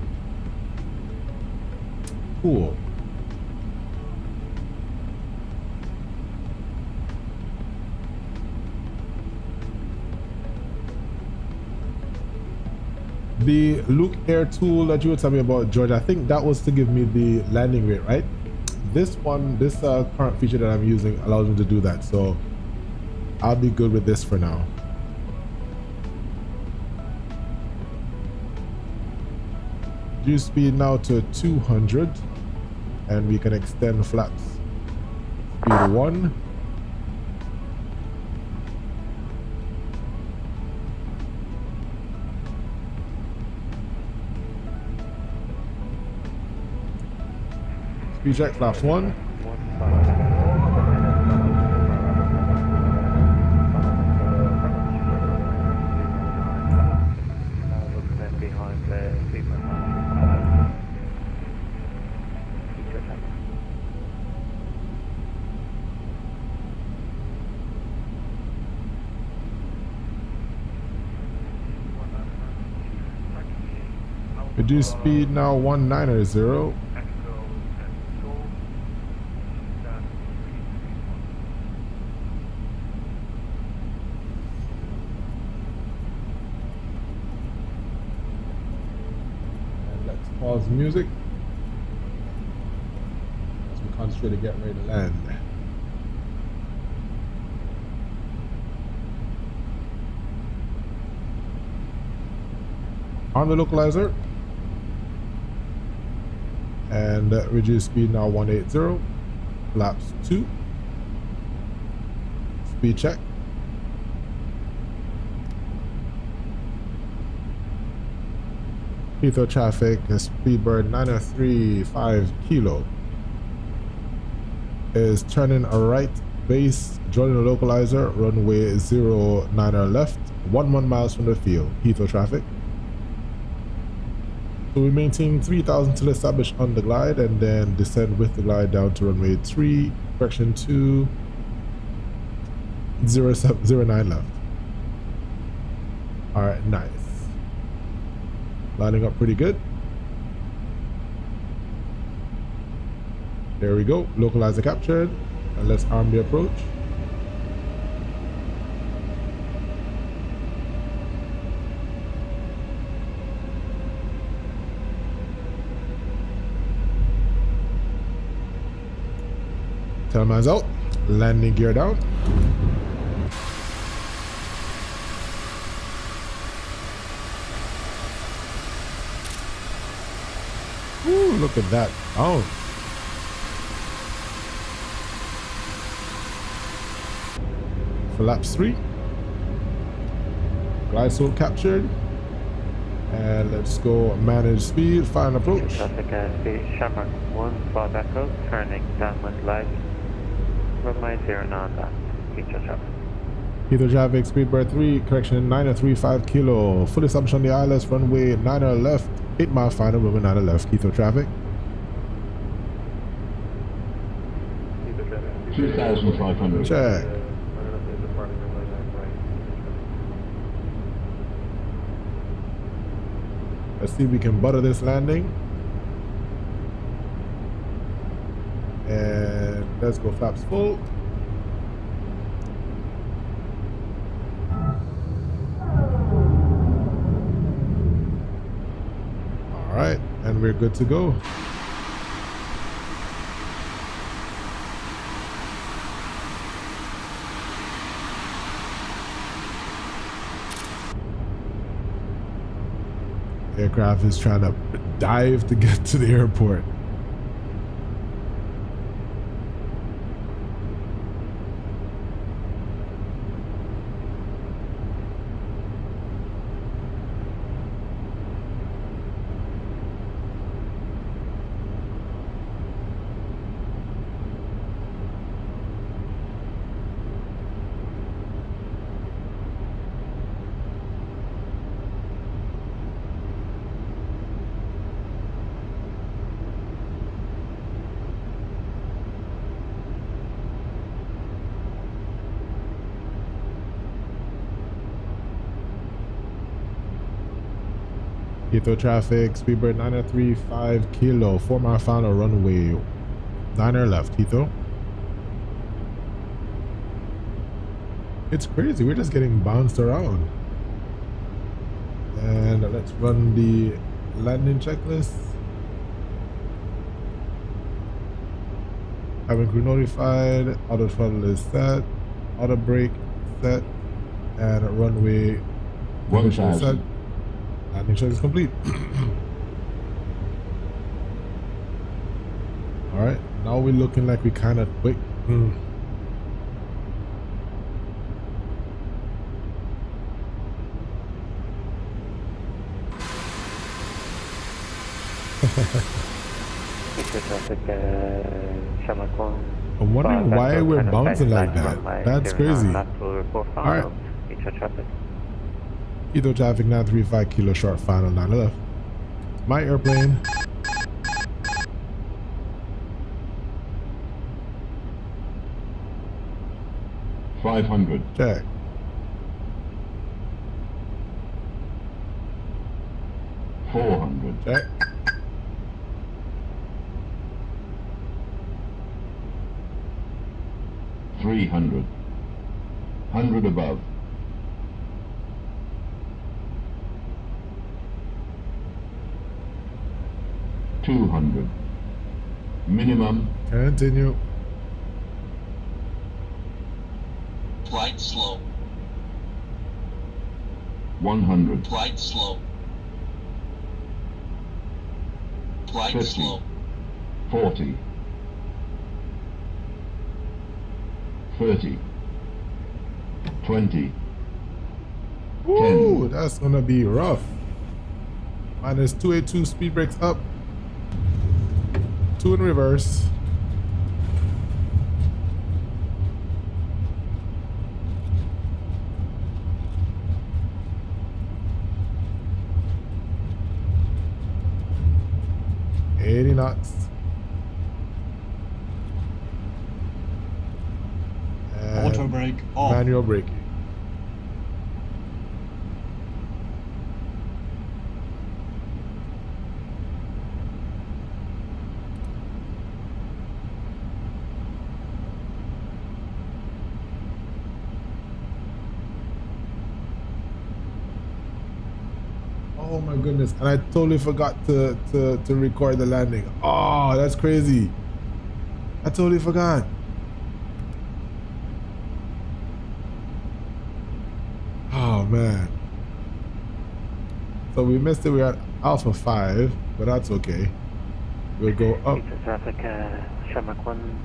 Cool. The Look Air tool that you were telling me about, George, I think that was to give me the landing rate, right? This one, this current feature that I'm using allows me to do that, so I'll be good with this for now. Reduce speed now to 200 and we can extend flaps. Speed 1. Speed check, flaps 1. Reduce speed now 190. And let's pause music as we concentrate to get ready to land. On the localizer, and reduce speed now 180, flaps 2, speed check, Heathrow traffic, Speedbird 935 kilo is turning a right base, joining the localizer, runway 09 left, 1 miles from the field. Heathrow traffic. So we maintain 3,000 till established on the glide, and then descend with the glide down to runway 3, correction 2, 09 left. All right, nice. Lining up pretty good. There we go. Localizer captured, and let's arm the approach. Tailman's out, landing gear down. Ooh, look at that bounce. Flaps 3. Glide slope captured. And let's go manage speed, final approach. Traffic speed, Shamrock 1, fall back out, turning downwind light. Runway 09 left, Heathrow traffic. Heathrow traffic, Speedbird 3, correction 935 kilo. Fully established on the ILS, runway 9 left, 8 mile final, runway 9 left, Heathrow traffic. 2,500. Check. Let's see if we can butter this landing. And let's go flaps full. All right, and we're good to go. Aircraft is trying to dive to get to the airport. Heathrow traffic, Speedbird 935 kilo, 4 mile final, runway 9 left, Heathrow. It's crazy, we're just getting bounced around. And let's run the landing checklist. Cabin crew notified, auto throttle is set, auto brake set, and runway 1,000. set. Landing check is complete. All right, now we're looking like we kind of wait. I'm wondering why we're bouncing like that. That's crazy. All right. Heathrow traffic 935 kilo, short final 9 left. My airplane. $500. Check. 400. Check. $300. 100 above. $200. Minimum. Continue. Flight slow. 100. Flight slow. Flight 50. slow. 40. 30. 20. Ooh, that's gonna be rough. Minus 282, speed brakes up. 2 in reverse. $80 knots. And Auto brake off. manual braking. Oh my goodness, and I totally forgot to record the landing. Oh, that's crazy. I totally forgot. Oh man. So we missed it. We're at Alpha 5, but that's okay. We'll go up. Future traffic, Shamrock 15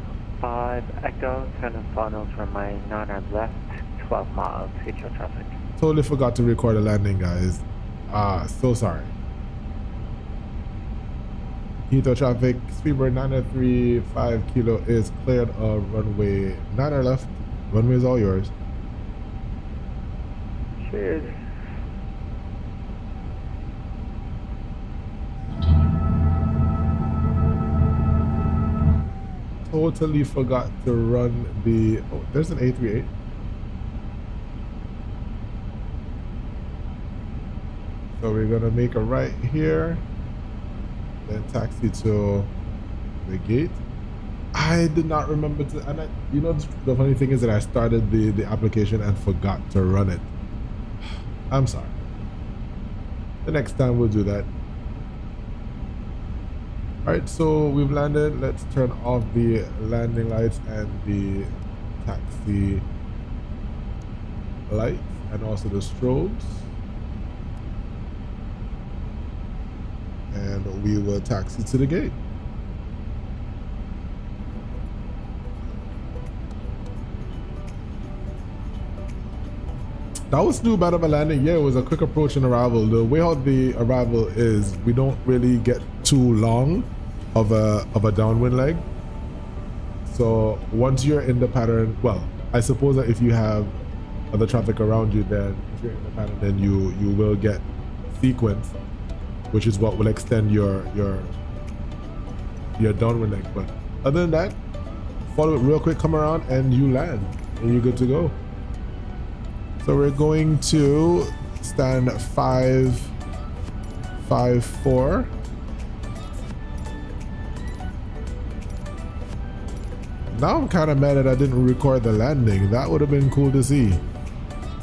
Echo, turning funnels from my 9 left, 12 miles, future traffic. Totally forgot to record the landing, guys. So sorry. Heathrow traffic, Speedbird 935 kilo is cleared of runway 9 left. Runway is all yours. Cheers. Totally forgot to run the. Oh, there's an A38. So we're gonna make a right here, then taxi to the gate. I did not remember to, and you know the funny thing is that I started the application and forgot to run it. I'm sorry. The next time we'll do that. All right, so we've landed. Let's turn off the landing lights and the taxi lights and also the strobes. And we will taxi to the gate. That was too bad of a landing. Yeah, it was a quick approach and arrival. The way how the arrival is, we don't really get too long of a downwind leg. So once you're in the pattern, well, I suppose that if you have other traffic around you, then if you're in the pattern, then you will get sequence, which is what will extend your downwind leg. But other than that, follow it real quick, come around, and you land, and you're good to go. So we're going to stand 554. Now I'm kind of mad that I didn't record the landing. That would have been cool to see.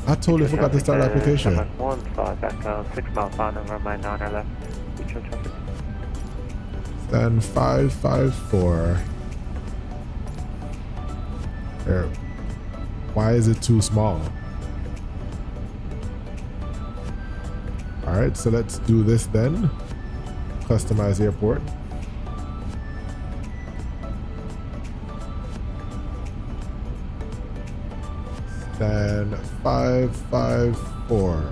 I totally forgot to start the application. 15 Echo, 6 mile final from my 9 left, future traffic. Stand 554. There. Why is it too small? All right, so let's do this then. Customize airport. Stand 554.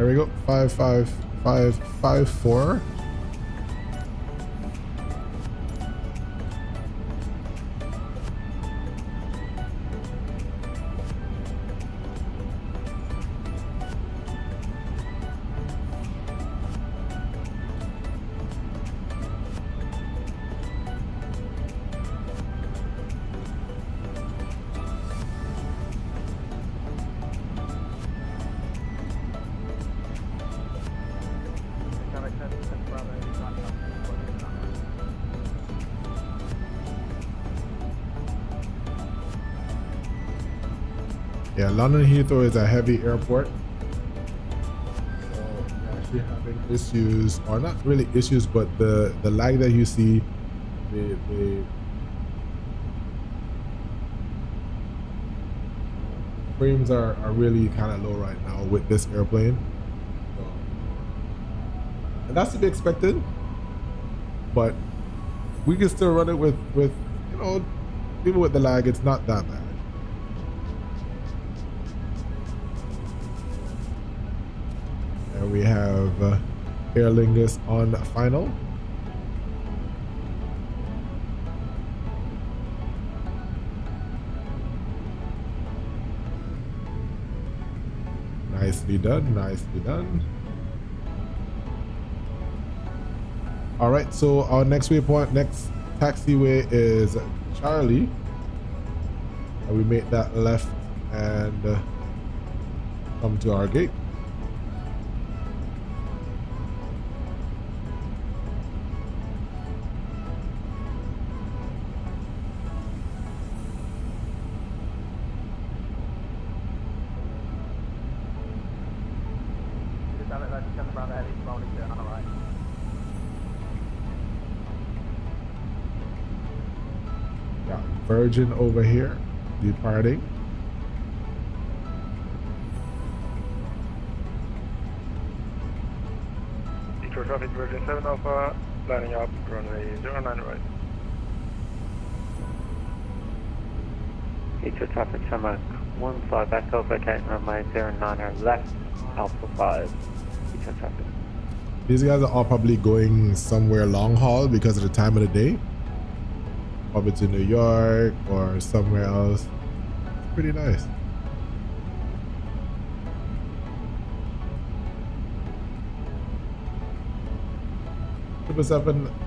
There we go. 55554. Yeah, London Heathrow is a heavy airport. So we're actually having issues, or not really issues, but the lag that you see, the frames are really kind of low right now with this airplane. So, and that's to be expected, but we can still run it with you know, even with the lag, it's not that bad. And we have Aer Lingus on final. Nicely done, nicely done. All right, so our next waypoint, next taxiway is Charlie. And we make that left and come to our gate. Got Virgin over here departing. Detroit traffic Virgin 7 Alpha, lining up runway 09 right. Detroit traffic Shamrock 1 fly back over taking runway 09 left, Alpha 5. Detroit traffic. These guys are all probably going somewhere long haul because of the time of the day. Probably to New York or somewhere else. It's pretty nice. Triple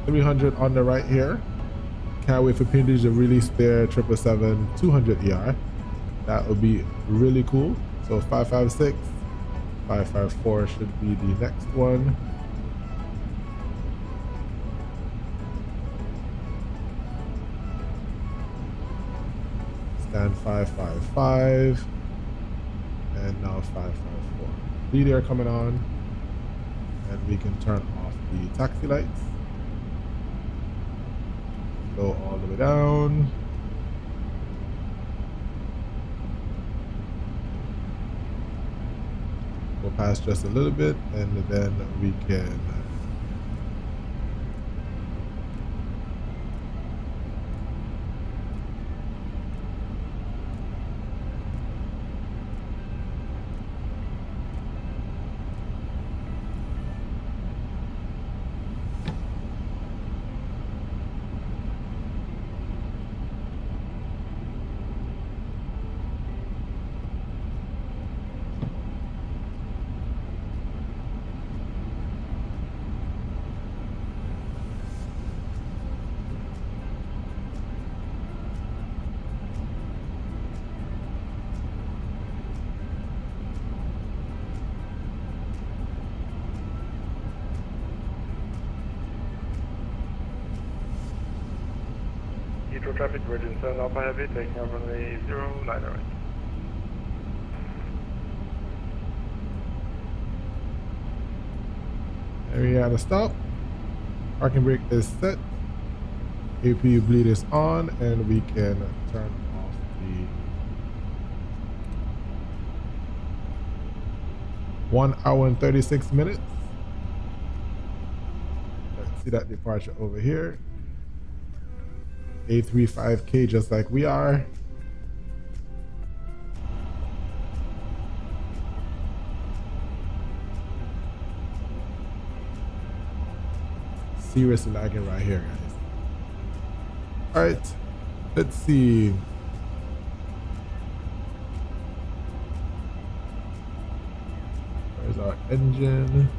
300 on the right here. Can't wait for Pindage to release their 777-200ER. That would be really cool. So 556, 554 should be the next one. Stand 555 and now 554. DDR coming on, and we can turn off the taxi lights. Go all the way down. Go past just a little bit, and then we can Detroit traffic Virgin 7 Alpha Heavy, taking up runway 09 right. There we have a stop. Parking brake is set. APU bleed is on, and we can turn off the 1 hour and 36 minutes. Let's see that departure over here. A350-1000 just like we are. seriously lagging right here, guys. All right, let's see. Where's our engine?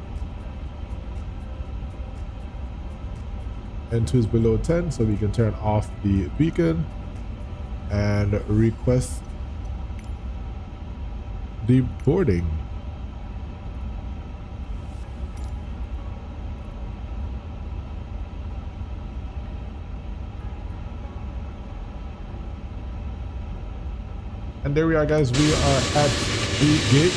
N2 is below 10, so we can turn off the beacon and request the boarding. And there we are, guys. We are at the gate.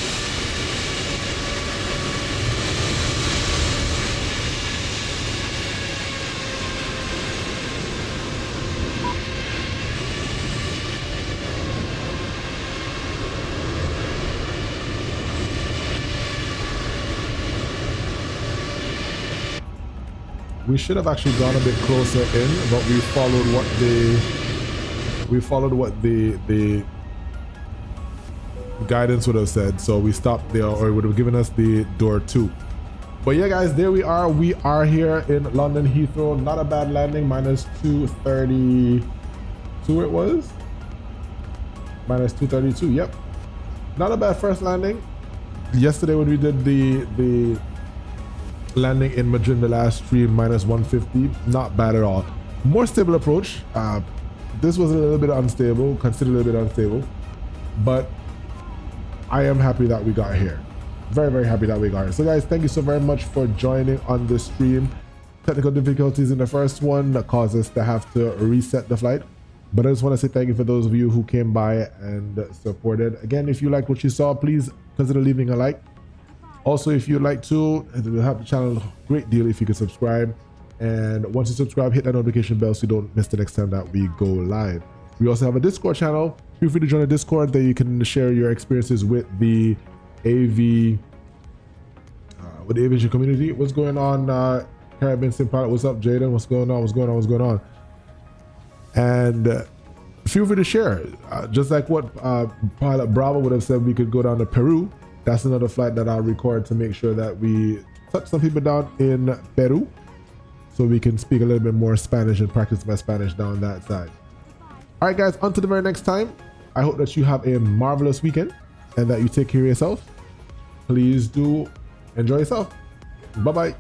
We should have actually gone a bit closer in, but we followed what the guidance would have said, so we stopped there, or it would have given us the door 2. But yeah, guys, there we are. We are here in London Heathrow. Not a bad landing. Minus 232 it was. Minus 232. Yep. Not a bad first landing. Yesterday when we did the landing in Madrid, the last stream, minus 150. Not bad at all. More stable approach. This was a little bit unstable, considered a little bit unstable, but I am happy that we got here. Very, very happy that we got here. So guys, thank you so very much for joining on this stream. Technical difficulties in the first one that caused us to have to reset the flight. But I just want to say thank you for those of you who came by and supported. Again, if you liked what you saw, please consider leaving a like. Also, if you'd like to, it will help the channel a great deal if you could subscribe. And once you subscribe, hit that notification bell so you don't miss the next time that we go live. We also have a Discord channel. Feel free to join the Discord. There you can share your experiences with the AV, with the aviation community. What's going on, Caribbean Sim Pilot? What's up, Jaden? What's going on? What's going on? What's going on? And feel free to share. Just like what Pilot Bravo would have said, we could go down to Peru. That's another flight that I'll record to make sure that we touch some people down in Peru, so we can speak a little bit more Spanish and practice my Spanish down that side. All right, guys, until the very next time, I hope that you have a marvelous weekend and that you take care of yourself. Please do enjoy yourself. Bye-bye.